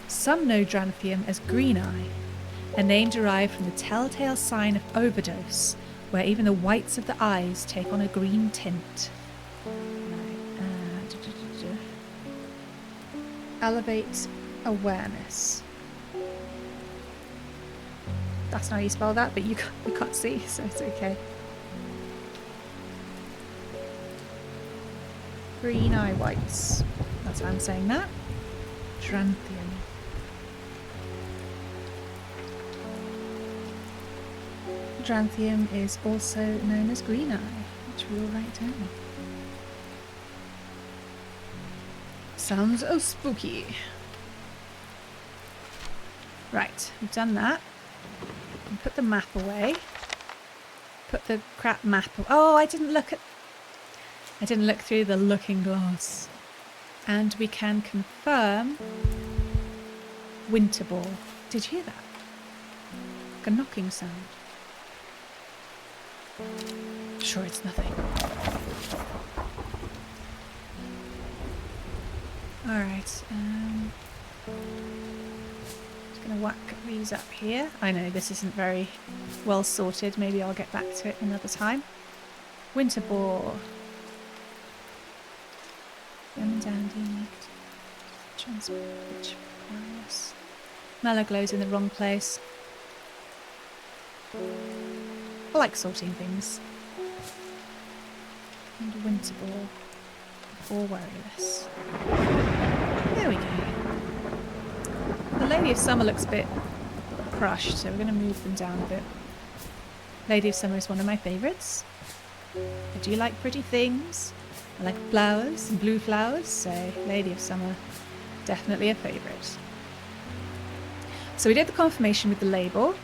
S1: Some know Dranthium as Green Eye, a name derived from the telltale sign of overdose, where even the whites of the eyes take on a green tint. Elevate awareness. That's not how you spell that, but you can't see, so it's okay. Green eye whites. That's how I'm saying that. Dranthium. Dranthium is also known as green eye, which we will write down. Sounds spooky. Right, we've done that. And put the map away. Put the crap map. Oh, I didn't look through the looking glass. And we can confirm Winterball. Did you hear that? Like a knocking sound. Sure, it's nothing. Alright, just gonna whack these up here. I know this isn't very well sorted, maybe I'll get back to it another time. Winterball. Young dandy. Transparent. Mellow glow's in the wrong place. I like sorting things. And Winterball. Or Worryless. There we go. The Lady of Summer looks a bit crushed, so we're going to move them down a bit. Lady of Summer is one of my favourites. I do like pretty things. I like flowers and blue flowers, so Lady of Summer, definitely a favourite. So we did the confirmation with the label.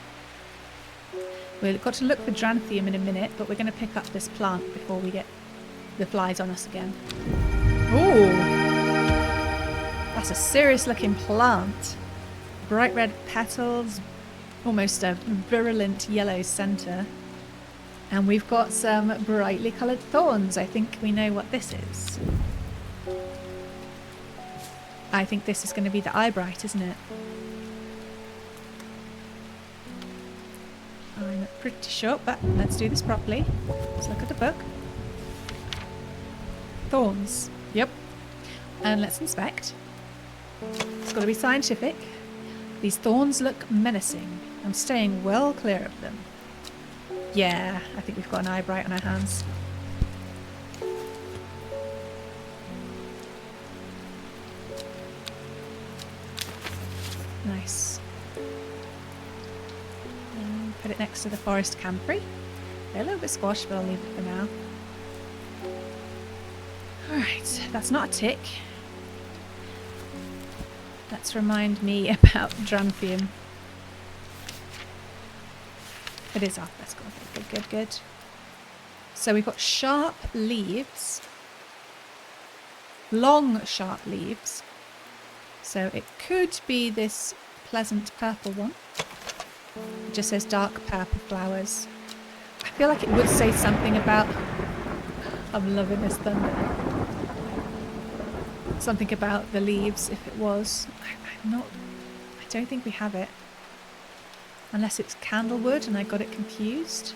S1: We've got to look for Dranthium in a minute, but we're going to pick up this plant before we get the flies on us again. Ooh! That's a serious looking plant. Bright red petals, almost a virulent yellow centre. And we've got some brightly coloured thorns. I think we know what this is. I think this is going to be the eyebright, isn't it? I'm pretty sure, but let's do this properly. Let's look at the book. Thorns. Yep. And let's inspect. It's got to be scientific. These thorns look menacing. I'm staying well clear of them. Yeah, I think we've got an eyebright on our hands. Nice. And put it next to the forest camphor. They're a little bit squashed, but I'll leave it for now. Alright, that's not a tick. Let's remind me about Dranthium. It is up, let's go. Good, good, good. So we've got sharp leaves. Long, sharp leaves. So it could be this pleasant purple one. It just says dark purple flowers. I feel like it would say something about... I'm loving this thunder. Something about the leaves, if it was. I don't think we have it. Unless it's candlewood and I got it confused.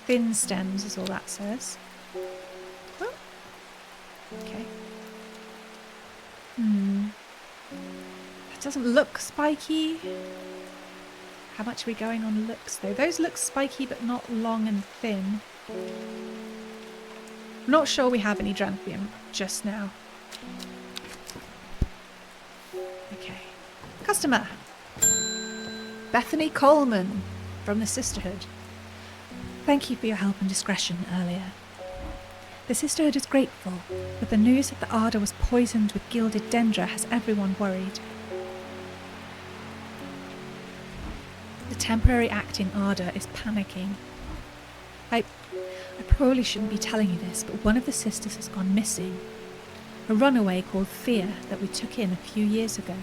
S1: Thin stems is all that says. Oh. Okay. That doesn't look spiky. How much are we going on looks though? Those look spiky but not long and thin. I'm not sure we have any Dranthium just now. Okay. Customer! Bethany Coleman from the Sisterhood. Thank you for your help and discretion earlier. The Sisterhood is grateful, but the news that the Ardour was poisoned with gilded dendra has everyone worried. The temporary acting Ardour is panicking. I probably shouldn't be telling you this, but one of the sisters has gone missing. a runaway called Thea that we took in a few years ago.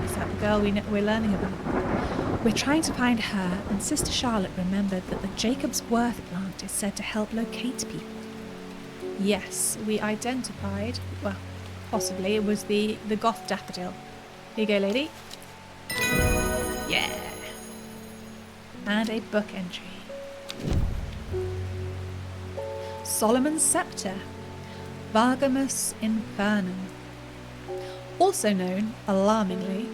S1: Is that the girl we're learning about? We're trying to find her, and Sister Charlotte remembered that the Jacob's Worth plant is said to help locate people. Yes, we identified, well, possibly it was the goth daffodil. Here you go, lady. Yeah. And a book entry. Solomon's Scepter, Vargamus infernum. Also known, alarmingly,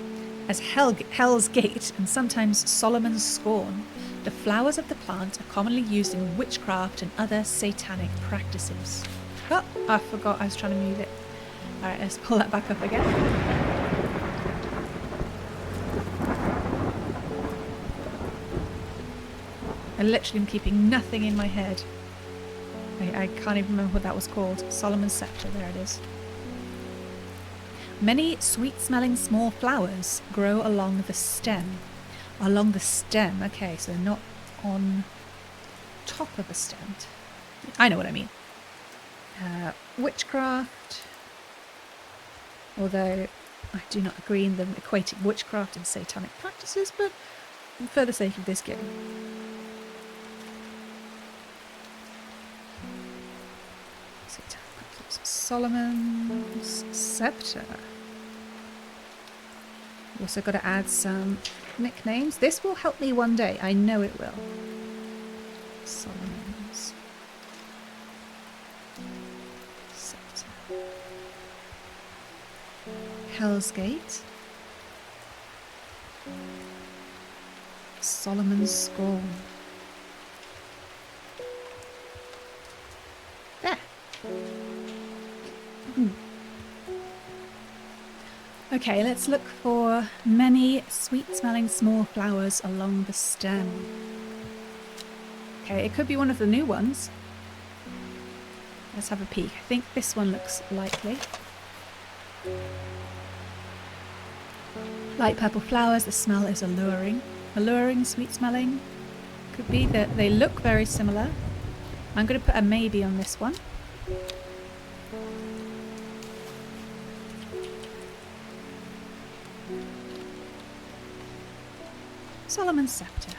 S1: as Hell's Gate and sometimes Solomon's Scorn, the flowers of the plant are commonly used in witchcraft and other satanic practices. Oh, I forgot I was trying to move it. Alright, let's pull that back up again. I literally am keeping nothing in my head. I can't even remember what that was called. Solomon's Scepter, there it is. Many sweet-smelling small flowers grow along the stem. Along the stem, okay, so they're not on top of a stem. I know what I mean. Witchcraft. Although I do not agree in them equating witchcraft and satanic practices, but for the sake of this game. Solomon's Scepter. Also got to add some nicknames. This will help me one day. I know it will. Solomon's Scepter. Hell's Gate. Solomon's Scorn. There. Okay, let's look for many sweet-smelling small flowers along the stem. Okay, it could be one of the new ones. Let's have a peek. I think this one looks likely. Light purple flowers, the smell is alluring. Alluring, sweet-smelling. Could be that they look very similar. I'm going to put a maybe on this one. Solomon's Scepter.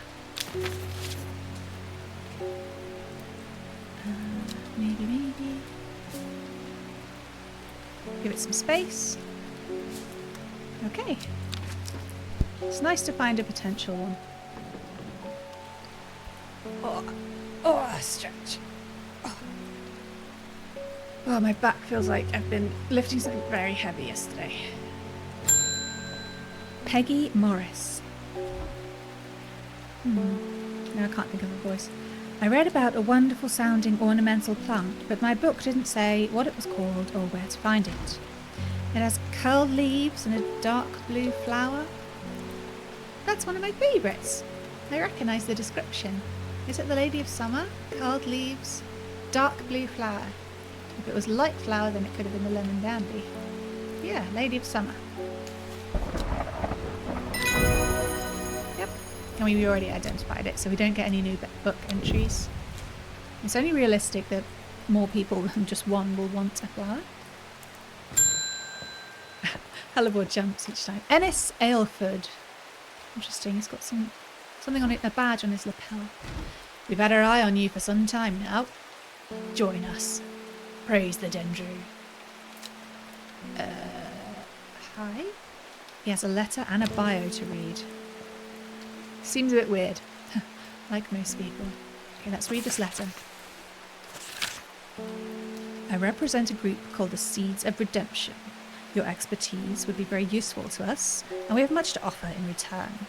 S1: Maybe. Give it some space. Okay. It's nice to find a potential one. Oh, stretch. Oh, my back feels like I've been lifting something very heavy yesterday. Peggy Morris. No, I can't think of a voice. I read about a wonderful sounding ornamental plant, but my book didn't say what it was called or where to find it. It has curled leaves and a dark blue flower. That's one of my favourites. I recognise the description. Is it the Lady of Summer? Curled leaves, dark blue flower. If it was light flower, then it could have been the lemon dandy. Yeah, Lady of Summer. Yep. And we already identified it, so we don't get any new book entries. It's only realistic that more people than just one will want a flower. Hellebore jumps each time. Ennis Aylford. Interesting, he's got something on it, a badge on his lapel. We've had our eye on you for some time now. Join us. Praise the Dendru. Hi? He has a letter and a bio to read. Seems a bit weird. Like most people. Okay, let's read this letter. I represent a group called the Seeds of Redemption. Your expertise would be very useful to us, and we have much to offer in return.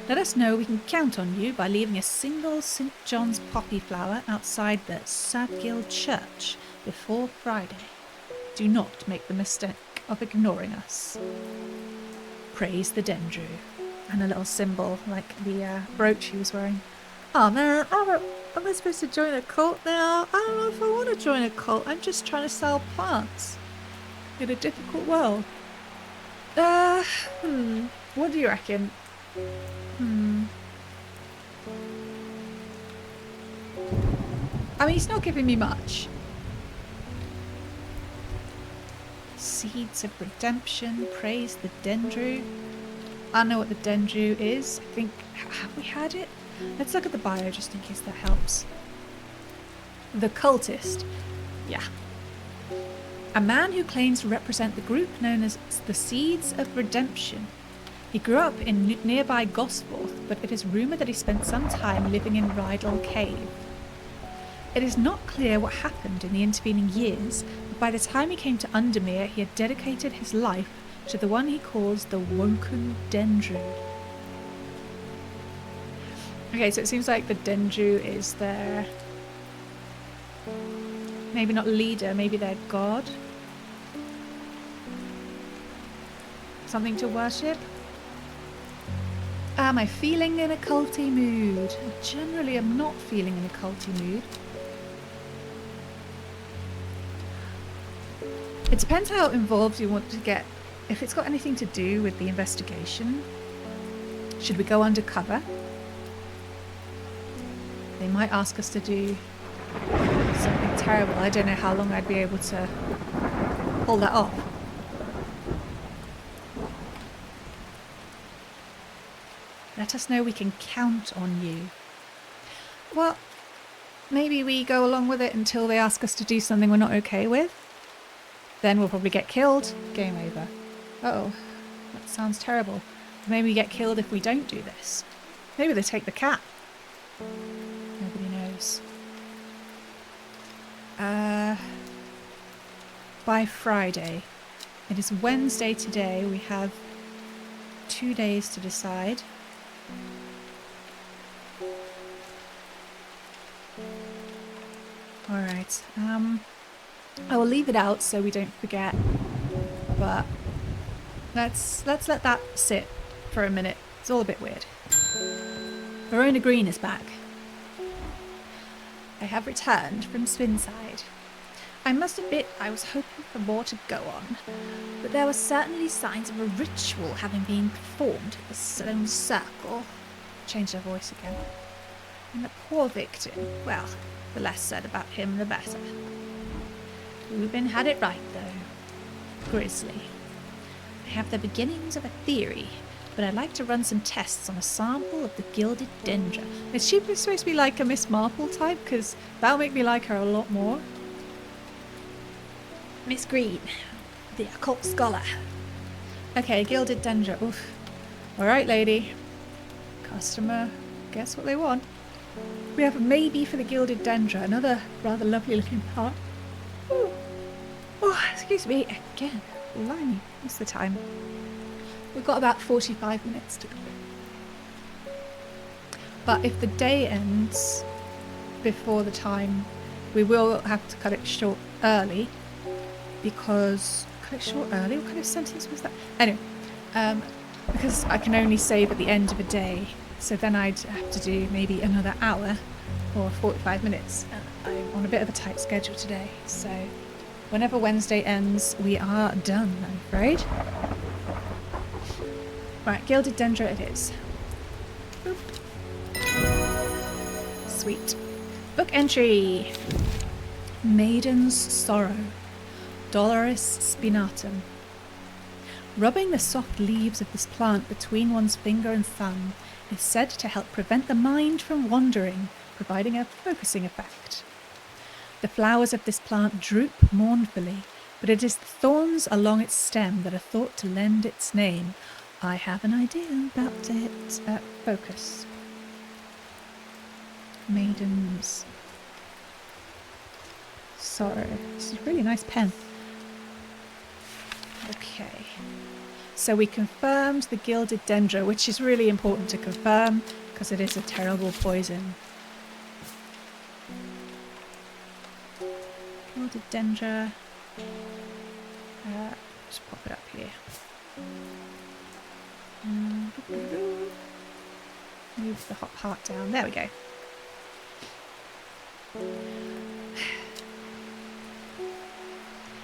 S1: Let us know we can count on you by leaving a single St. John's poppy flower outside the Sadgill Church before Friday. Do not make the mistake of ignoring us. Praise the Dendru. And a little symbol like the brooch he was wearing. Oh man, am I supposed to join a cult now? I don't know if I want to join a cult. I'm just trying to sell plants in a difficult world. What do you reckon? I mean, he's not giving me much. seeds of redemption. Praise the Dendru. I know what the Dendru is. I think... Have we had it? Let's look at the bio just in case that helps. The cultist. Yeah. A man who claims to represent the group known as the Seeds of Redemption. He grew up in nearby Gosforth, but it is rumoured that he spent some time living in Rydal Cave. It is not clear what happened in the intervening years, but by the time he came to Undermere, he had dedicated his life to the one he calls the Woken Dendru. Okay, so it seems like the Dendru is their... maybe not leader, maybe their god? Something to worship? Am I feeling in a culty mood? I generally am not feeling in a culty mood. It depends how involved you want to get. If it's got anything to do with the investigation, should we go undercover? They might ask us to do something terrible. I don't know how long I'd be able to pull that off. Let us know we can count on you. Well, maybe we go along with it until they ask us to do something we're not okay with. Then we'll probably get killed. Game over. Uh-oh. That sounds terrible. Maybe we get killed if we don't do this. Maybe they take the cat. Nobody knows. By Friday. It is Wednesday today. We have 2 days to decide. Alright. I will leave it out so we don't forget. But let's let that sit for a minute. It's all a bit weird. Verona Green is back. I have returned from Swinside. I must admit I was hoping for more to go on, but there were certainly signs of a ritual having been performed at the Stone Circle. Changed her voice again. And the poor victim, well, the less said about him the better. Reuben had it right though. Grisly. I have the beginnings of a theory, but I'd like to run some tests on a sample of the Gilded Dendra. Is she supposed to be like a Miss Marple type? Because that'll make me like her a lot more. Miss Green, the occult scholar. Okay, Gilded Dendra. Oof. Alright, lady. Customer, guess what they want. We have a maybe for the Gilded Dendra, another rather lovely looking part. Ooh. Oh, excuse me, again. Blimey, what's the time? We've got about 45 minutes to go. But if the day ends before the time, we will have to cut it short early. Because... cut it short early? What kind of sentence was that? Anyway, because I can only save at the end of a day. So then I'd have to do maybe another hour or 45 minutes. I'm on a bit of a tight schedule today. So whenever Wednesday ends, we are done, I'm afraid. Right, Gilded Dendra it is. Boop. Sweet. Book entry. Maiden's Sorrow. Doloris spinatum. Rubbing the soft leaves of this plant between one's finger and thumb is said to help prevent the mind from wandering, providing a focusing effect. The flowers of this plant droop mournfully, but it is the thorns along its stem that are thought to lend its name. I have an idea about it. Focus. Maiden's Sorrow. This is a really nice pen. Okay. So we confirmed the Gilded Dendra, which is really important to confirm because it is a terrible poison. Gilded Dendra. Just pop it up here. Move the hot heart down. There we go.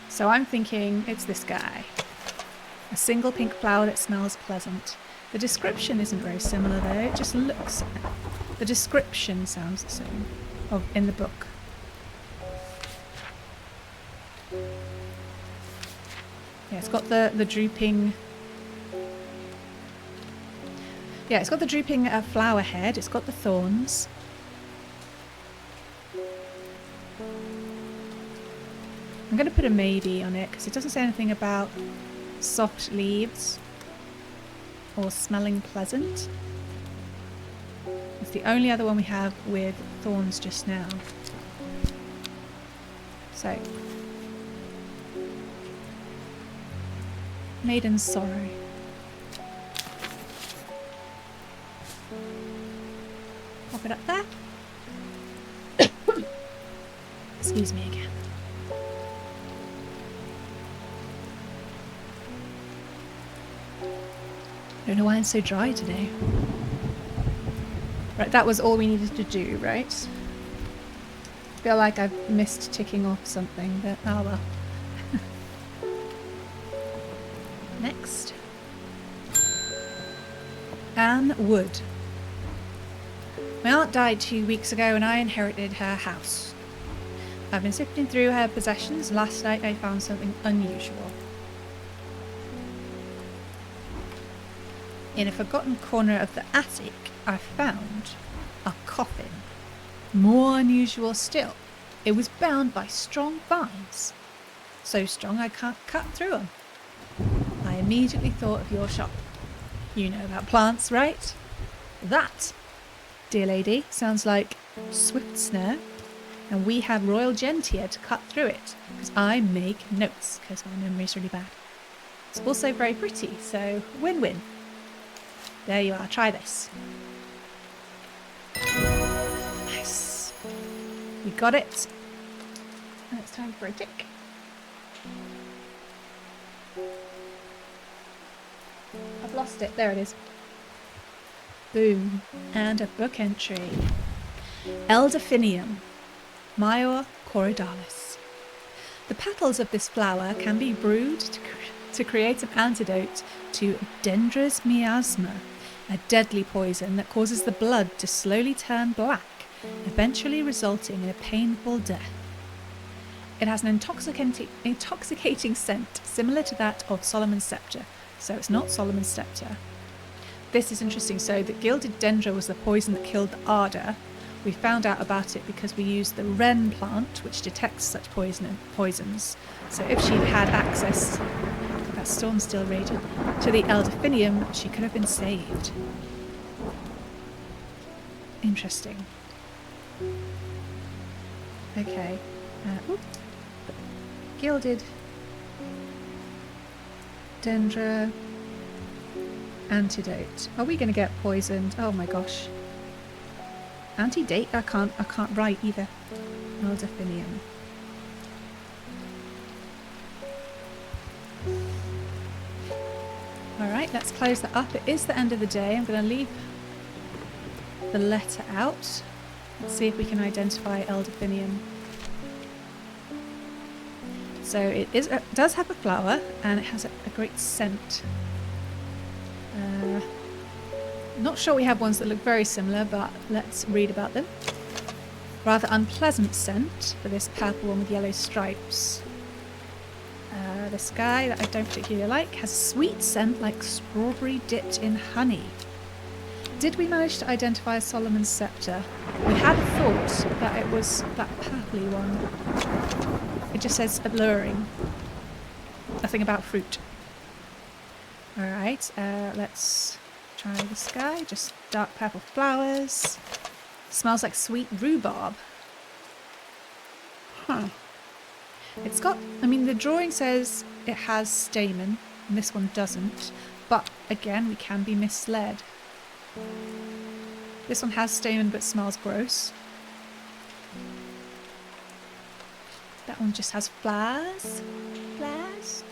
S1: So I'm thinking it's this guy. A single pink flower that smells pleasant. The description isn't very similar though, it just looks... The description sounds the same in the book. Yeah, it's got the drooping... Yeah, it's got the drooping flower head. It's got the thorns. I'm going to put a maybe on it because it doesn't say anything about soft leaves or smelling pleasant. It's the only other one we have with thorns just now. So, Maiden's Sorrow. Pop it up there. Excuse me again. I don't know why I'm so dry today. Right, that was all we needed to do, right? I feel like I've missed ticking off something, but oh well. Next. Anne Wood. My aunt died 2 weeks ago and I inherited her house. I've been sifting through her possessions. Last night I found something unusual. In a forgotten corner of the attic, I found a coffin. More unusual still, it was bound by strong vines. So strong I can't cut through them. I immediately thought of your shop. You know about plants, right? That, dear lady, sounds like swift snare, and we have royal gentian to cut through it, because I make notes, because my memory's really bad. It's also very pretty, so win-win. There you are, try this. Nice. We got it. And it's time for a tick. I've lost it. There it is. Boom. And a book entry. Elderfinium. Maior cordialis. The petals of this flower can be brewed to create an antidote to dendros miasma, a deadly poison that causes the blood to slowly turn black, eventually resulting in a painful death. It has an intoxicating scent similar to that of Solomon's scepter, so it's not Solomon's scepter. This is interesting. So the gilded dendro was the poison that killed the Arda. We found out about it because we used the wren plant, which detects such poisons. So if she'd had access, that storm's still raging, to the elderfinium, she could have been saved. Interesting. Okay. Gilded dendro antidote. Are we going to get poisoned? Oh my gosh. Antidate? I can't write either. Elderfinium. Alright, let's close that up. It is the end of the day. I'm going to leave the letter out. Let's see if we can identify elderfinium. So it does have a flower and it has a great scent. Not sure we have ones that look very similar, but let's read about them. Rather unpleasant scent for this purple one with yellow stripes. This guy that I don't particularly like has a sweet scent like strawberry dipped in honey. Did we manage to identify Solomon's scepter? We had a thought that it was that purpley one. It just says alluring. Nothing about fruit. Alright, let's try this guy. Just dark purple flowers. Smells like sweet rhubarb. Huh. It's got, I mean, the drawing says it has stamen, and this one doesn't. But again, we can be misled. This one has stamen but smells gross. That one just has flowers. Flowers.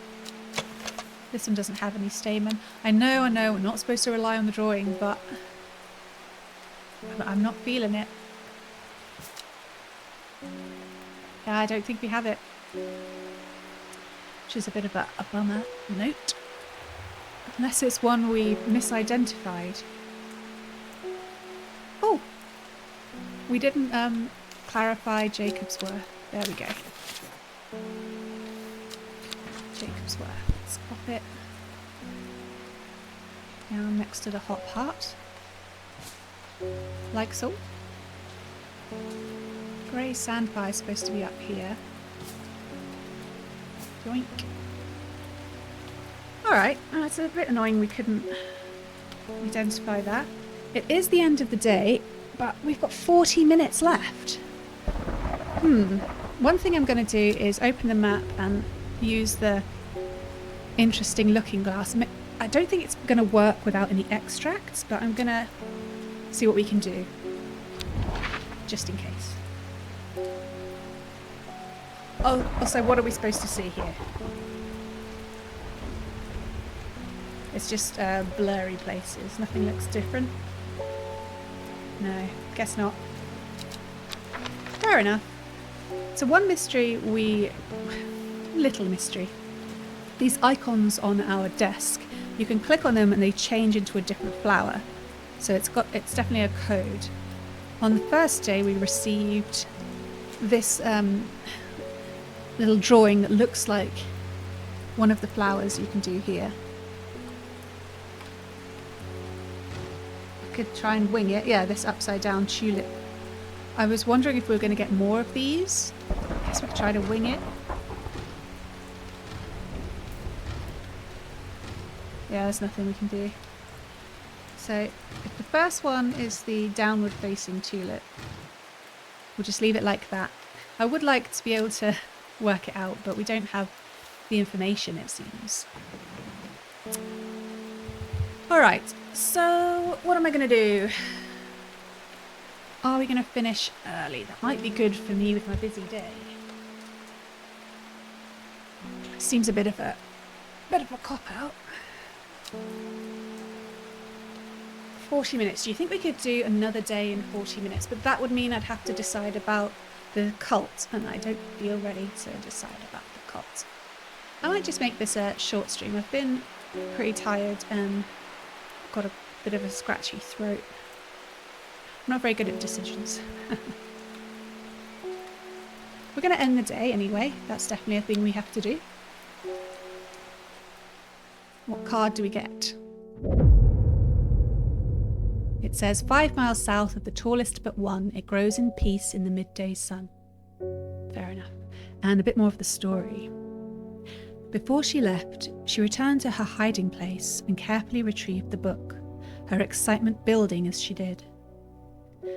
S1: This one doesn't have any stamen. I know, we're not supposed to rely on the drawing, but I'm not feeling it. Yeah, I don't think we have it. Which is a bit of a bummer note. Unless it's one we misidentified. Oh! We didn't clarify Jacob's worth. There we go. Jacob's worth. Let's pop it down next to the hot part. Like so. Grey sandfire is supposed to be up here. Yoink. Alright, it's a bit annoying we couldn't identify that. It is the end of the day, but we've got 40 minutes left. One thing I'm going to do is open the map and use the interesting looking glass. I don't think it's going to work without any extracts, but I'm going to see what we can do, just in case. Oh, also, what are we supposed to see here? It's just blurry places. Nothing looks different. No, guess not. Fair enough. So one mystery little mystery. These icons on our desk, you can click on them and they change into a different flower. So it's definitely a code. On the first day we received this little drawing that looks like one of the flowers you can do here. I could try and wing it. Yeah, this upside down tulip. I was wondering if we were going to get more of these. I guess we could try to wing it. Yeah, there's nothing we can do. So, if the first one is the downward facing tulip, we'll just leave it like that. I would like to be able to work it out, but we don't have the information, it seems. Alright, so what am I going to do? Are we going to finish early? That might be good for me with my busy day. Seems a bit of a cop-out. 40 minutes. Do you think we could do another day in 40 minutes? But that would mean I'd have to decide about the cult, and I don't feel ready to decide about the cult. I might just make this a short stream. I've been pretty tired and got a bit of a scratchy throat. I'm not very good at decisions. We're going to end the day anyway. That's definitely a thing we have to do. What card do we get? It says, 5 miles south of the tallest but one, it grows in peace in the midday sun. Fair enough. And a bit more of the story. Before she left, she returned to her hiding place and carefully retrieved the book, her excitement building as she did.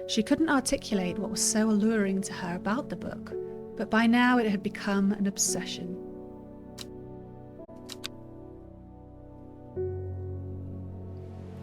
S1: She couldn't articulate what was so alluring to her about the book, but by now it had become an obsession.